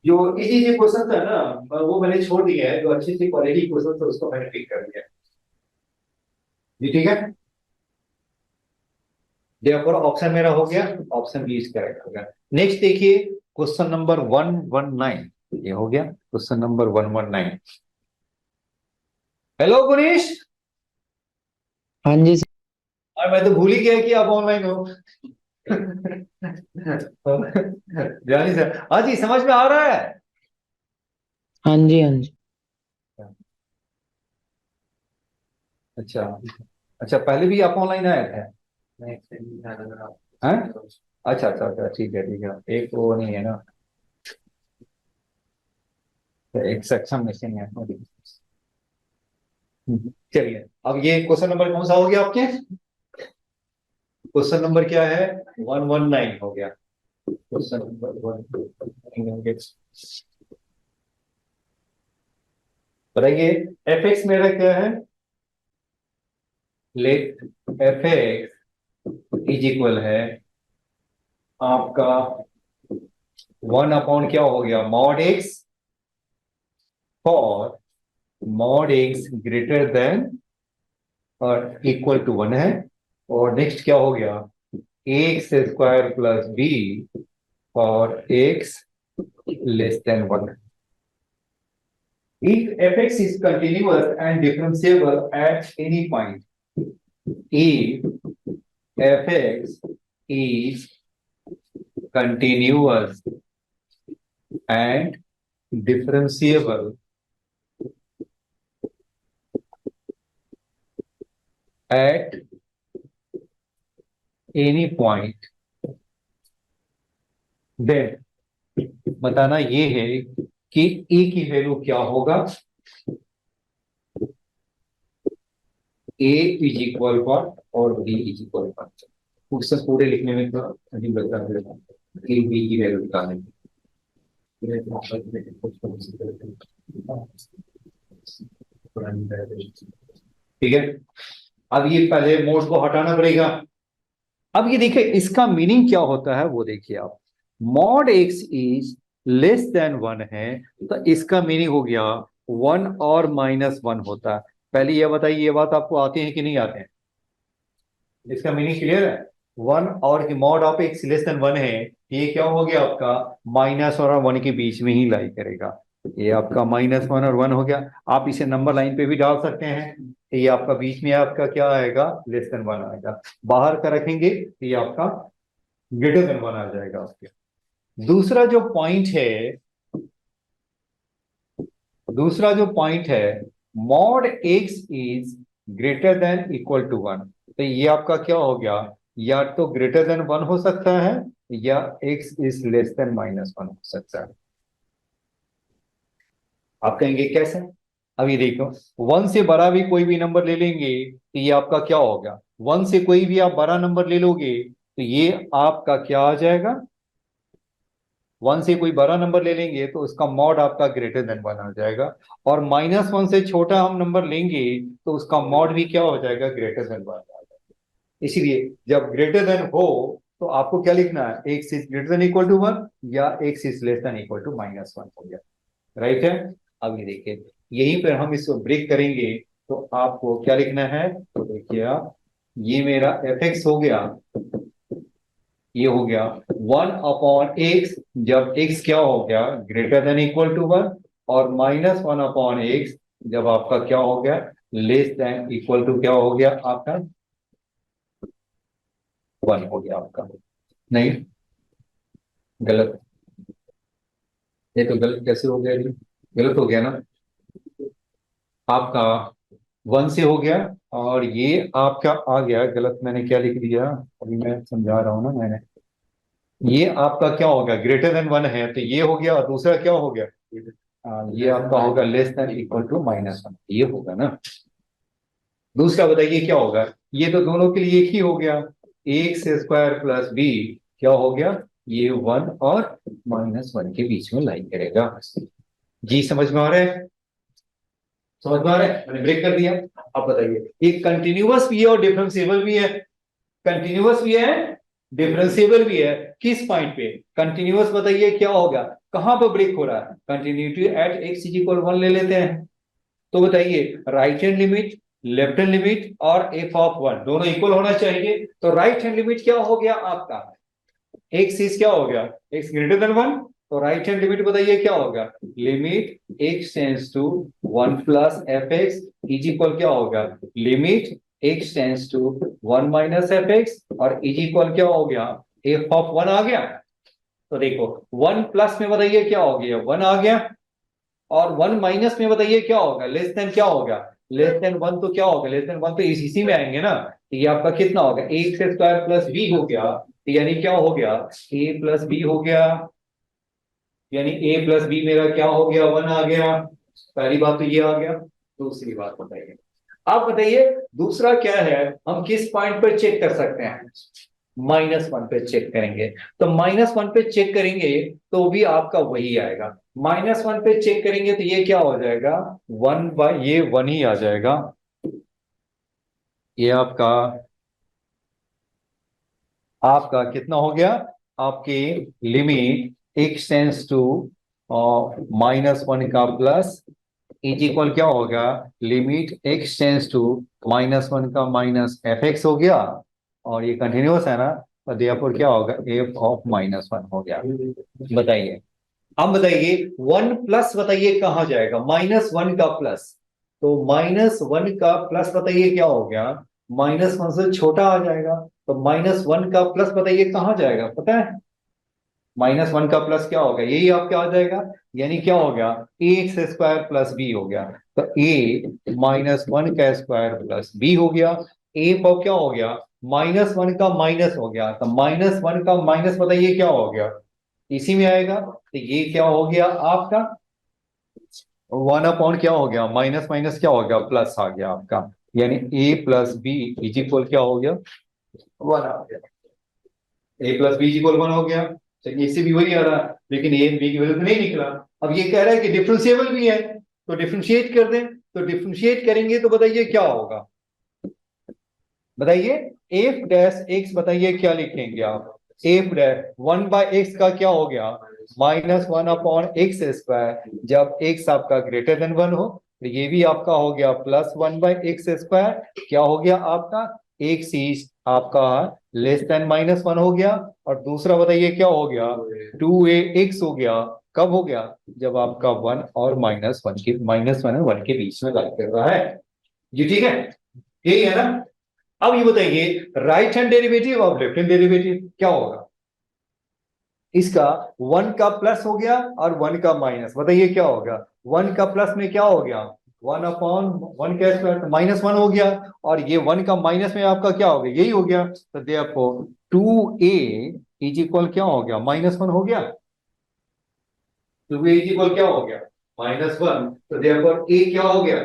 जो इजी इजी क्वेश्चन था ना, वो मैंने छोड़ दिया है, जो अच्छी अच्छी क्वालिटी क्वेश्चन था उसको मैंने टिक कर दिया जी, ठीक है। देखो ऑप्शन मेरा हो गया, ऑप्शन बी इज करेक्ट हो गया। नेक्स्ट देखिए क्वेश्चन नंबर 119, ये हो गया क्वेश्चन नंबर 119। हेलो गुनीश, हाँ जी सर। और मैं तो भूल ही गया कि आप ऑनलाइन हो जानी सर, हाँ जी समझ में आ रहा है, हाँ जी हाँ जी। अच्छा, अच्छा पहले भी आप ऑनलाइन आए थे, हैं, अच्छा अच्छा अच्छा, ठीक है ठीक है, एक वो नहीं है ना, तो एक सेक्शन मिसिंग है, चलिए अब ये क्वेश्चन नंबर कौन सा हो गया आपके, क्वेश्चन नंबर क्या है, 119 हो गया, क्वेश्चन नंबर 119 हो गया। बताइए Fx मेरा क्या है, let f x is equal है आपका 1 क्या हो गया, mod x for mod x greater than और इक्वल टू 1 है, और नेक्स्ट क्या हो गया, एक्स स्क्वायर प्लस बी और x less than 1। If fx is continuous and differentiable at any point, if fx is continuous and differentiable at any point, then बताना ये है कि e की वैल्यू क्या होगा, a इज इक्वल पर और b इज इक्वल पर। क्वेश्चन पूरे लिखने में थोड़ा अजीब लगता है, a b की वैल्यू निकालने में। ठीक है, अब ये पहले मोड को हटाना पड़ेगा। अब ये देखिए इसका मीनिंग क्या होता है वो देखिए आप, mod x is less than 1 है तो इसका मीनिंग हो गया 1 और -1 होता है। पहले ये बताइए, ये बात आपको आती है कि नहीं आते हैं, इसका मीनिंग क्लियर है। 1 और की mod of x less than 1 है, ये क्या हो गया आपका माइनस और 1 के बीच में ही लाई करेगा। ये आपका -1 और 1 हो गया। आप इसे नंबर लाइन पे भी डाल सकते हैं, ये आपका बीच में आपका क्या आएगा, लेस देन 1 आएगा। बाहर का रखेंगे तो ये आपका ग्रेटर देन 1 आ जाएगा आपके। दूसरा जो पॉइंट है mod x is greater than equal to 1, तो ये आपका क्या हो गया, या तो ग्रेटर देन 1 हो सकता है या एक्स इज लेस देन -1 हो सकता है। आप कहेंगे कैसे, अभी देखो 1 से बड़ा भी कोई भी नंबर ले लेंगे तो ये आपका क्या होगा, 1 से कोई भी आप बड़ा नंबर ले लोगे तो ये आपका क्या आ जाएगा, 1 से कोई बड़ा नंबर ले लेंगे तो उसका मॉड आपका ग्रेटर देन 1 आ जाएगा, और -1 से छोटा हम नंबर लेंगे तो उसका मॉड भी क्या हो जाएगा, ग्रेटर देन 1 आ जाएगा। इसीलिए जब ग्रेटर देन हो तो आपको क्या लिखना है, x is greater than equal to 1 या x is less than equal to -1 हो गया, राइट है। अब ये देखिए यहीं पर हम इसको ब्रेक करेंगे तो आपको क्या लिखना है, तो देखिए आप, ये मेरा एफ एक्स हो गया, ये हो गया 1/x, जब x क्या हो गया, ग्रेटर देन इक्वल टू 1, और -1/x जब आपका क्या हो गया, लेस देन इक्वल टू क्या हो गया आपका, 1 हो गया आपका। नहीं गलत, ये तो गलत कैसे हो गया, ये गलत हो गया ना आपका, 1 से हो गया और ये आपका आ गया गलत, मैंने क्या लिख दिया, अभी मैं समझा रहा हूं ना मैंने, ये आपका क्या होगा, ग्रेटर देन 1 है तो ये हो गया, और दूसरा क्या हो गया, ये आपका होगा लेस देन इक्वल टू -1, ये होगा ना। दूसरा बताइए क्या होगा, ये तो दोनों के लिए एक ही हो गया, एक्स स्क्वायर प्लस बी क्या हो गया, ये 1 और -1 के बीच में लाई करेगा। जी समझ में आ रहा है, समझ में आ रहा है, मैंने ब्रेक कर दिया। अब बताइए ये कंटिन्यूअस भी है और डिफरेंशिएबल भी है, कंटिन्यूअस भी है डिफरेंशिएबल भी है, किस पॉइंट पे कंटिन्यूअस, बताइए क्या होगा, कहां पर ब्रेक हो रहा है, continuity at x is equal 1 ले लेते हैं, तो बताइए right hand limit, left hand limit और एफ ऑफ 1 दोनों इक्वल होना चाहिए, तो राइट हैंड लिमिट क्या हो गया आपका, एक्स इज क्या हो गया, एक्स ग्रेटर देन 1, तो राइट हैंड लिमिट बताइए क्या होगा, limit x tends to 1 plus f x is equal क्या होगा, limit x tends to 1 minus f x, और इज इक्वल क्या हो गया, एफ ऑफ 1 आ गया। तो देखो 1 प्लस में बताइए क्या हो गया, 1 आ गया, और 1 माइनस में बताइए क्या होगा, लेस देन क्या होगा, लेस देन 1, तो क्या होगा, लेस देन 1 तो इसी में आएंगे ना, तो ये आपका कितना होगा, एक्स स्क्वायर प्लस बी हो गया, यानी क्या हो गया, a प्लस बी हो गया, यानी a प्लस बी मेरा क्या हो गया, 1 आ गया। पहली बात तो ये आ गया। दूसरी बात बताइए, आप बताइए दूसरा क्या है, हम किस पॉइंट पर चेक कर सकते हैं, -1 पे चेक करेंगे, तो -1 पे चेक करेंगे तो भी आपका वही आएगा, -1 पे चेक करेंगे तो ये क्या हो जाएगा, 1 बाय ये 1 ही आ जाएगा, ये आपका आपका कितना हो गया, आपके लिमिट x टेंस टू -1 का प्लस इज इक्वल क्या होगा, लिमिट x टेंस टू -1 का माइनस fx हो गया, और ये कंटिन्यूअस है ना, तो देयरफॉर क्या होगा, f ऑफ -1 हो गया। बताइए, अब बताइए 1 प्लस, बताइए कहाँ जाएगा, -1 का प्लस, तो -1 का प्लस बताइए क्या हो गया, -1 से छोटा आ जाएगा, तो -1 का प्लस बताइए कहाँ जाएगा, पता है, -1 का प्लस क्या होगा, यही आपके आ जाएगा, यानी क्या हो गया, a² प्लस b हो गया, तो a -1 का स्क्वायर प्लस b हो गया, a पर क्या हो गया, -1 का माइनस हो गया, तो -1 का माइनस बताइए क्या हो गया, इसी में आएगा, तो ये क्या हो गया आपका 1 अपॉन क्या हो गया, माइनस माइनस क्या हो गया, प्लस आ गया आपका, यानी a plus b is equal क्या हो गया, 1 आ गया, a plus b is equal 1 हो गया। चलिए इससे भी वही आ रहा, लेकिन a b की वजह से नहीं निकला। अब ये कह रहा है कि डिफरेंशिएबल भी है, तो डिफरेंशिएट कर दें, तो डिफरेंशिएट करेंगे तो बताइए क्या होगा, बताइए f डैश x, बताइए क्या लिखेंगे आप, f डैश 1/x का क्या हो गया, -1 अपॉन एक्स स्क्वायर, जब x आपका ग्रेटर देन 1 हो, तो ये भी आपका हो गया +1/x², क्या हो गया आपका, एक चीज आपका लेस देन -1 हो गया, और दूसरा बताइए क्या हो गया, 2ax हो गया, कब हो गया, जब आपका 1 और -1 और 1 के बीच में लाई कर रहा है, ये ठीक है, यही है ना। अब ये बताइए राइट हैंड डेरिवेटिव और लेफ्ट हैंड डेरिवेटिव क्या होगा, इसका 1 का प्लस हो गया और 1 का माइनस, बताइए क्या होगा, 1 का प्लस में क्या हो गया, 1/1 का स्क्वायर, -1 हो गया, और ये 1 का माइनस में आपका क्या हो गया, यही हो गया, तो देयरफॉर 2a इज इक्वल क्या हो गया, -1 हो गया, 2a इज इक्वल क्या हो गया, -1, तो देयरफॉर a क्या हो गया,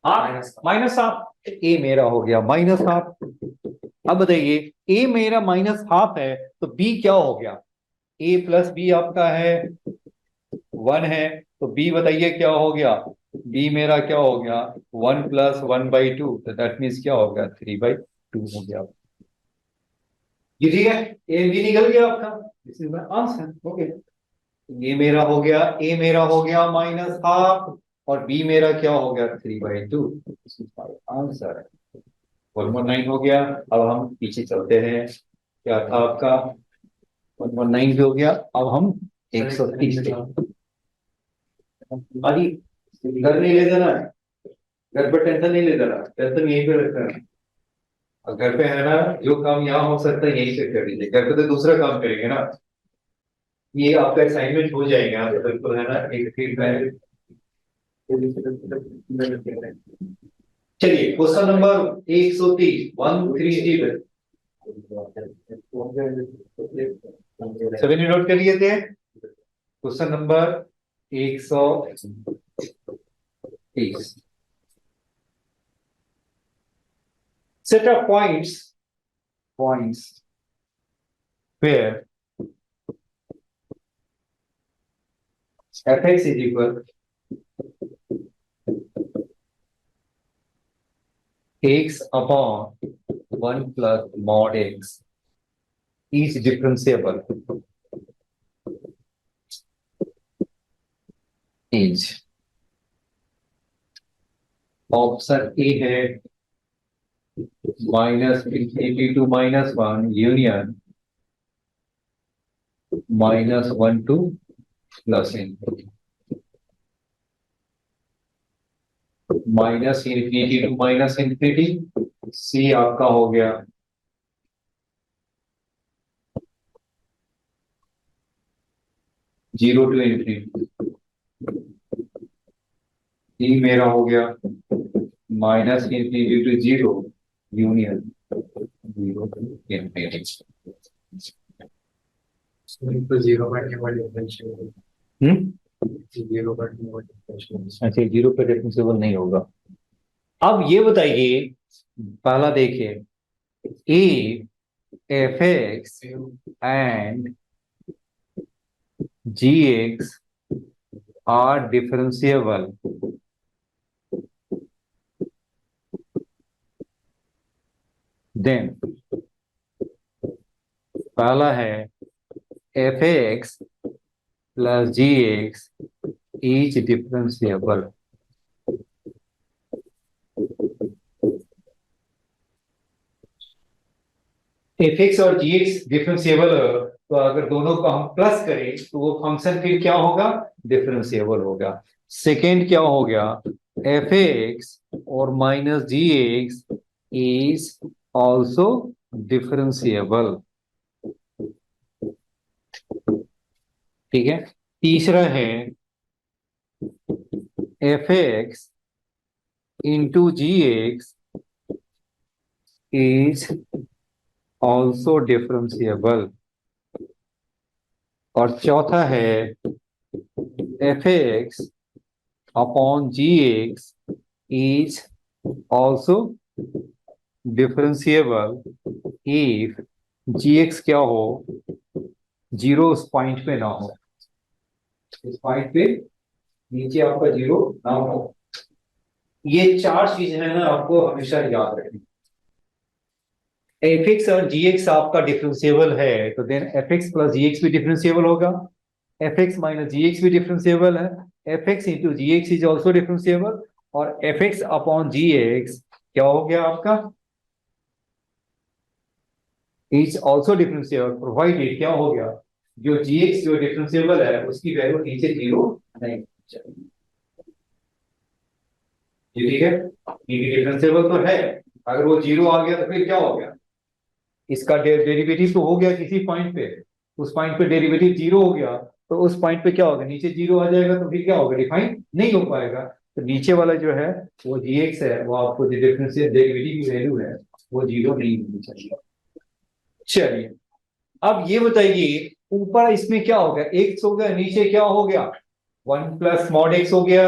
-हाफ, ए मेरा हो गया -हाफ। अब बताइए a मेरा -हाफ है, तो b क्या हो गया, a प्लस बी आपका है 1 है, तो b बताइए क्या हो गया, b मेरा क्या हो गया 1 + 1/2, तो दैट मीन्स क्या हो गया 3/2 हो गया। ये ठीक है, ए बी निकल गया आपका, this is my answer, okay. ये मेरा हो गया, a मेरा हो गया -हाफ, और b मेरा क्या हो गया 3/2, दिस इज माय आंसर। 119 हो गया। अब हम पीछे चलते हैं, क्या था आपका 119 भी हो गया, अब हम 130 अभी घर नहीं ले जाना है, घर पर टेंशन नहीं ले जाना, टेंशन यहीं पे रखना है, और घर पे है ना, जो काम यहाँ हो सकता है यहीं पे कर लीजिए, घर पे तो दूसरा काम करेंगे ना, ये आपका असाइनमेंट हो जाएगा, आप बिल्कुल है ना, एक फीडबैक। चलिए क्वेश्चन नंबर 130, 130, सभी ने नोट कर लिए थे, question number 130, set of points where fx is equal x upon 1 plus mod x is differentiable is option A है -∞ to -1 यूनियन -1 to +∞, -∞ to ∞, सी आपका हो गया ∞ to ∞, डी मेरा हो गया -∞ to 0 यूनियन 0 to ∞। तो जीरो बढ़ने वाली डिफरेंशियल, जीरो बढ़ने वाली डिफरेंशियल। अच्छा, 0 पे डिफरेंशिएबल नहीं होगा। अब ये बताइए, पहला देखिए, a f x and g x are differentiable then पहला है f x plus g x is differentiable. F x और जी एक्स डिफरेंशिएबल, तो अगर दोनों को हम प्लस करें तो वो फंक्शन फिर क्या होगा, डिफरेंशिएबल होगा। सेकेंड क्या हो गया, एफ एक्स और minus g x is also differentiable. ठीक है। तीसरा है f x into g x is also differentiable. और चौथा है f x upon g x is also differentiable if g x क्या हो, जीरो उस पॉइंट पे ना हो, इस पॉइंट पे नीचे आपका जीरो ना हो। ये चार चीजें हैं ना, आपको हमेशा याद रखनी। एफ एक्स और जी एक्स आपका डिफरेंशिएबल है तो then f x plus g x भी डिफरेंशिएबल होगा, f x minus g x भी डिफरेंशिएबल है, f x into g x is also differentiable, और f x upon g x क्या हो गया आपका, इज ऑल्सो डिफरेंशिएबल प्रोवाइडेड क्या हो गया, जो जी एक्स जो डिफरेंशिएबल है उसकी वैल्यू नीचे जीरो नहीं चाहिए। ये ठीक है, ये डिफरेंशिएबल तो है, अगर वो जीरो आ गया तो फिर क्या हो गया, इसका डेरिवेटिव तो हो गया किसी पॉइंट पे, उस पॉइंट पे डेरिवेटिव जीरो हो गया, तो उस पॉइंट पे क्या होगा, नीचे जीरो आ जाएगा, तो फिर क्या होगा, डिफाइन नहीं हो पाएगा। तो नीचे वाला जो है वो जी एक्स है, वो आपको जो डिफरेंशियल डेरिवेटिव की वैल्यू है वो जीरो नहीं होनी चाहिए। चलिए अब ये बताइए, ऊपर इसमें क्या हो गया, एक्स हो गया, नीचे क्या हो गया, वन प्लस मॉड एक्स हो गया।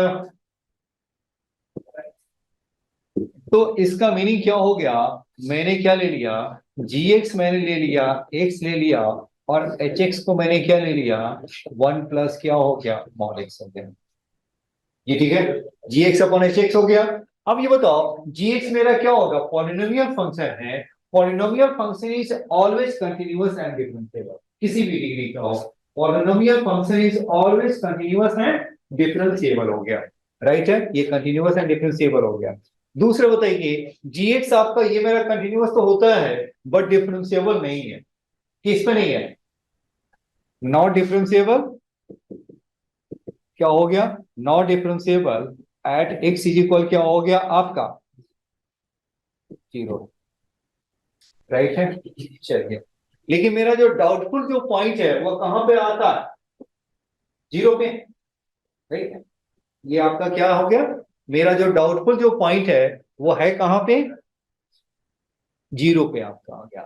तो इसका मीनिंग क्या हो गया, मैंने क्या ले लिया, जी एक्स मैंने ले लिया, एक्स ले लिया, और एच एक्स को मैंने क्या ले लिया, वन प्लस क्या हो गया, मॉड एक्स हो गया। ये ठीक है, जी एक्स अपॉन एच एक्स हो गया। अब ये बताओ जी एक्स मेरा क्या होगा, पॉलिनोमियल फंक्शन है, polynomial function is always continuous and differentiable, किसी भी डिग्री का हो, polynomial function is always continuous and differentiable हो गया, राइट है, ये कंटिन्यूअस एंड डिफरेंशिएबल हो गया। दूसरा बताइए, जी एक्स आपका ये मेरा कंटिन्यूअस तो होता है बट डिफरेंशिएबल नहीं है, किस पे नहीं है, नॉट डिफरेंशिएबल, क्या हो गया, not differentiable eight x is equal क्या हो गया आपका, जीरो, राइट है। चलिए, लेकिन मेरा जो डाउटफुल जो पॉइंट है वो कहां पे आता है, जीरो पे, राइट है। ये आपका क्या हो गया, मेरा जो डाउटफुल जो पॉइंट है वो है कहां पे, जीरो पे आपका आ गया,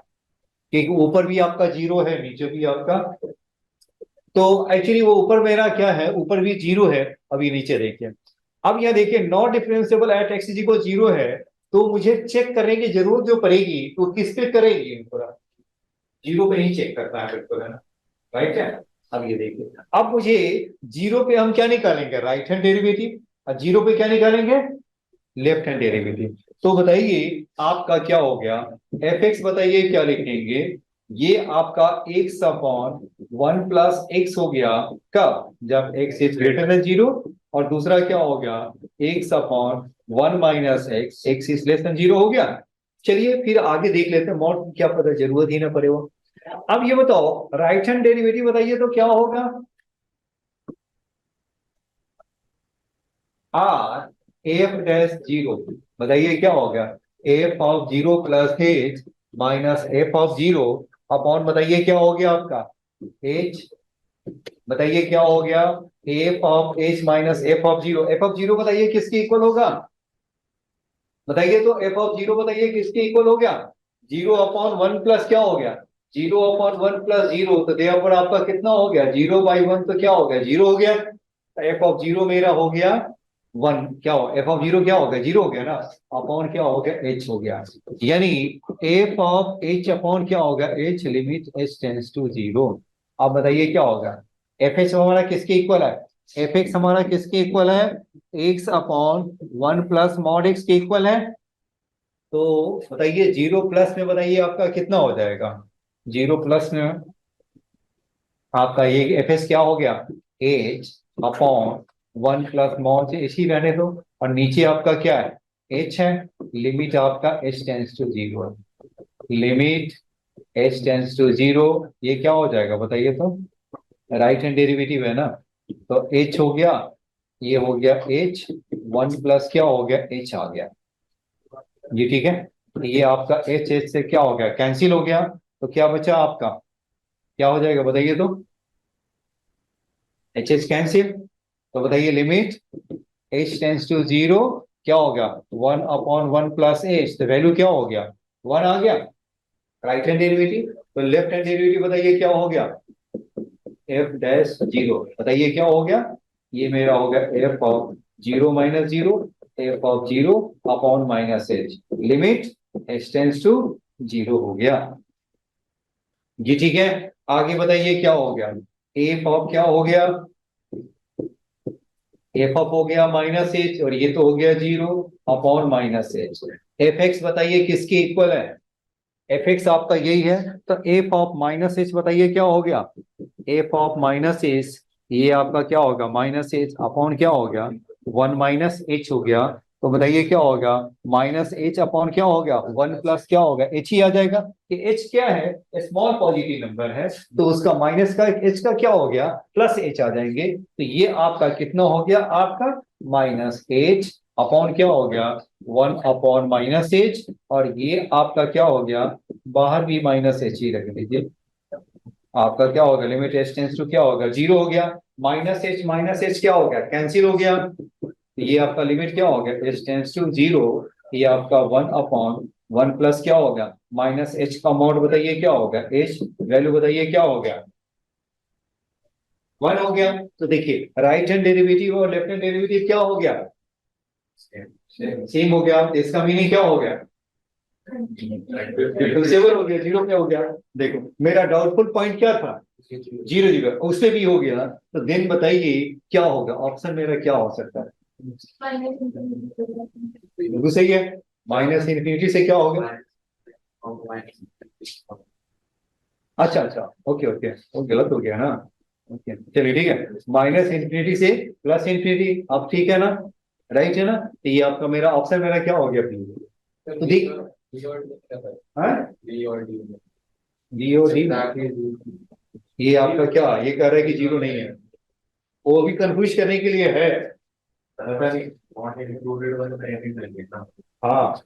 क्योंकि ऊपर भी आपका जीरो है, नीचे भी आपका, तो एक्चुअली वो ऊपर मेरा क्या है, ऊपर भी जीरो है, अभी नीचे देखिए। अब यह देखिए not differentiable eight x is equal zero है, तो मुझे चेक करने की जरूरत जो पड़ेगी तो किस पे करेगी, पूरा जीरो पे ही चेक करता है बिल्कुल, है ना, राइट है। अब ये देखिए, अब मुझे जीरो पे हम क्या निकालेंगे, राइट हैंड डेरिवेटिव, और जीरो पे क्या निकालेंगे, लेफ्ट हैंड डेरिवेटिव। तो बताइए आपका क्या हो गया, एफ एक्स बताइए क्या लिखेंगे, ये आपका x upon one plus x हो गया, कब, जब x is greater than zero, और दूसरा क्या हो गया, x upon one minus x, x is less than zero हो गया। चलिए फिर आगे देख लेते हैं, मॉड की क्या पता, जरूरत ही ना पड़े वो। अब ये बताओ राइट हैंड डेरिवेटिव बताइए तो क्या होगा, आर एफ डैश जीरो, बताइए क्या होगा, F of zero plus H minus f of zero upon, बताइए क्या हो गया आपका, एच, बताइए क्या हो गया, f of H minus f of zero बताइए किसके इक्वल होगा, बताइए तो एफ ऑफ जीरो बताइए किसके इक्वल हो गया, जीरो अपॉन वन प्लस क्या हो गया, zero upon one plus zero, तो यहाँ पर आपका कितना हो गया, जीरो बाई वन, तो क्या हो गया, जीरो हो गया, एफ ऑफ जीरो मेरा हो गया वन, क्या हो, एफ ऑफ जीरो क्या हो गया, जीरो हो गया ना, अपॉन क्या हो गया, एच हो गया, यानी एफ ऑफ एच अपॉन क्या होगा, h limit h tends to zero. अब बताइए क्या होगा, एफ एच हमारा किसके इक्वल है, एफ एक्स हमारा किसके इक्वल है, x upon one plus mod x के इक्वल है, तो बताइए 0 प्लस में बताइए आपका कितना हो जाएगा? 0 प्लस में आपका ये एफ एस क्या हो गया? H upon 1 plus mod h ही रहने दो, और नीचे आपका क्या है? एच है। लिमिट आपका एच टेंस टू 0 है। लिमिट एच टेंस टू 0, ये क्या हो जाएगा बताइए तो? राइट हैंड डेरिवेटिव है ना, तो एच हो गया, ये हो गया एच, 1 प्लस क्या हो गया? एच आ गया। ये ठीक है। तो ये आपका एच एच से क्या हो गया? कैंसिल हो गया। तो क्या बचा आपका? क्या हो जाएगा बताइए तो? H H cancel. तो बताइए लिमिट एच टेंस टू 0 क्या हो गया? 1 अपॉन 1 प्लस एच, तो वैल्यू क्या हो गया? 1 आ गया। Right hand derivative. तो लेफ्ट हैंड डेरिवेटिव बताइए क्या हो गया? एफ डैश 0, बताइए क्या हो गया? ये मेरा हो गया f of 0 minus 0, f of 0 upon minus h, limit h tends to 0 हो गया। जी ठीक है। आगे बताइए क्या हो गया? एफ ऑफ क्या हो गया? एफ ऑफ हो गया माइनस एच, और ये तो हो गया 0 upon minus H. F x बताइए किसके इक्वल है? एफ एक्स आपका यही है, तो एफ ऑफ माइनस एच बताइए क्या हो गया? एफ ऑफ माइनस एच, ये आपका क्या होगा? माइनस एच अपॉन क्या हो गया? 1 माइनस एच हो गया। तो बताइए क्या होगा? माइनस एच अपॉन क्या हो गया? 1 प्लस क्या होगा? एच ही आ जाएगा, कि एच क्या है? स्मॉल पॉजिटिव नंबर है, तो उसका माइनस का एच का क्या हो गया? प्लस एच आ जाएंगे। तो ये आपका कितना हो गया? आपका माइनस एच अपॉन क्या हो गया? 1 अपॉन माइनस एच, और ये आपका क्या हो गया? बाहर भी माइनस एच ही रख दीजिए। आपका क्या होगा? लिमिट एच टेंस टू क्या होगा? 0 हो गया। माइनस एच क्या हो गया? कैंसिल हो गया। तो ये आपका लिमिट क्या हो गया? एच टेंस टू 0, ये आपका 1 अपॉन 1 प्लस क्या हो गया? माइनस एच का मॉड बताइए क्या हो गया? एच वैल्यू बताइए क्या हो गया? 1 हो गया। तो देखिए राइट हैंड डेरिवेटिव और लेफ्ट हैंड डेरिवेटिव क्या हो गया? सेम हो गया। तो इसका मीनिंग क्या हो गया? डिफरेंशिएबल हो गया। 0 क्या हो गया? देखो मेरा डाउटफुल पॉइंट क्या था? 0 0, उससे भी हो गया। तो देन बताइए क्या होगा? ऑप्शन मेरा क्या हो सकता है? बिल्कुल सही है। माइनस इन्फिनिटी से क्या होगा? अच्छा अच्छा, ओके ओके, वो गलत हो गया ना। ओके चलिए ठीक है। माइनस इन्फिनिटी से प्लस इन्फिनिटी, अब ठीक है ना? राइट है ना? तो ये आपका मेरा ऑप्शन मेरा क्या हो गया प्लीज? तो देख, हाँ डी और डी, ये आपका क्या ये कह रहा है कि 0 नहीं है? वो भी कंफ्यूज करने के लिए है, पता नहीं। हाँ,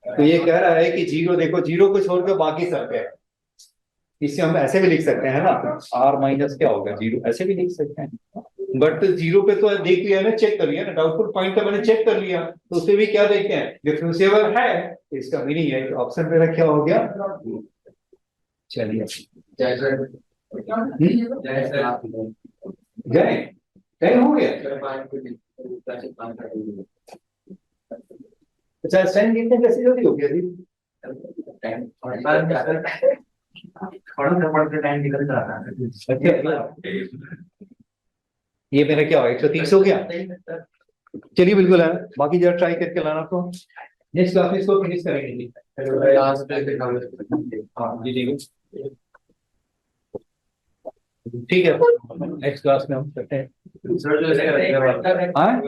तो ये कह रहा है कि 0, देखो 0 को छोड़कर बाकी सब है। इसे हम ऐसे भी लिख सकते हैं ना, आर माइनस क्या होगा? 0, ऐसे भी लिख सकते हैं। बट 0 पे तो देख लिया ना, चेक कर लिया ना, डाउटफुल पॉइंट तो मैंने चेक कर लिया, तो उसपे भी क्या देखते हैं? डिफरेंशिएबल है, इसका मीनिंग है कि ऑप्शन मेरा क्या हो गया? चलिए गए, टाइम हो गया। अच्छा टाइम कितने कैसे जल्दी हो गया जी? टाइम निकल जाता है। अच्छा, ये मेरा क्या हो 130 हो गया। चलिए बिल्कुल है, बाकी जरा ट्राई करके लाना, तो नेक्स्ट क्लास में इसको फिनिश करेंगे जी। हाँ जी जी ठीक है, नेक्स्ट क्लास में हम करते हैं। हाँ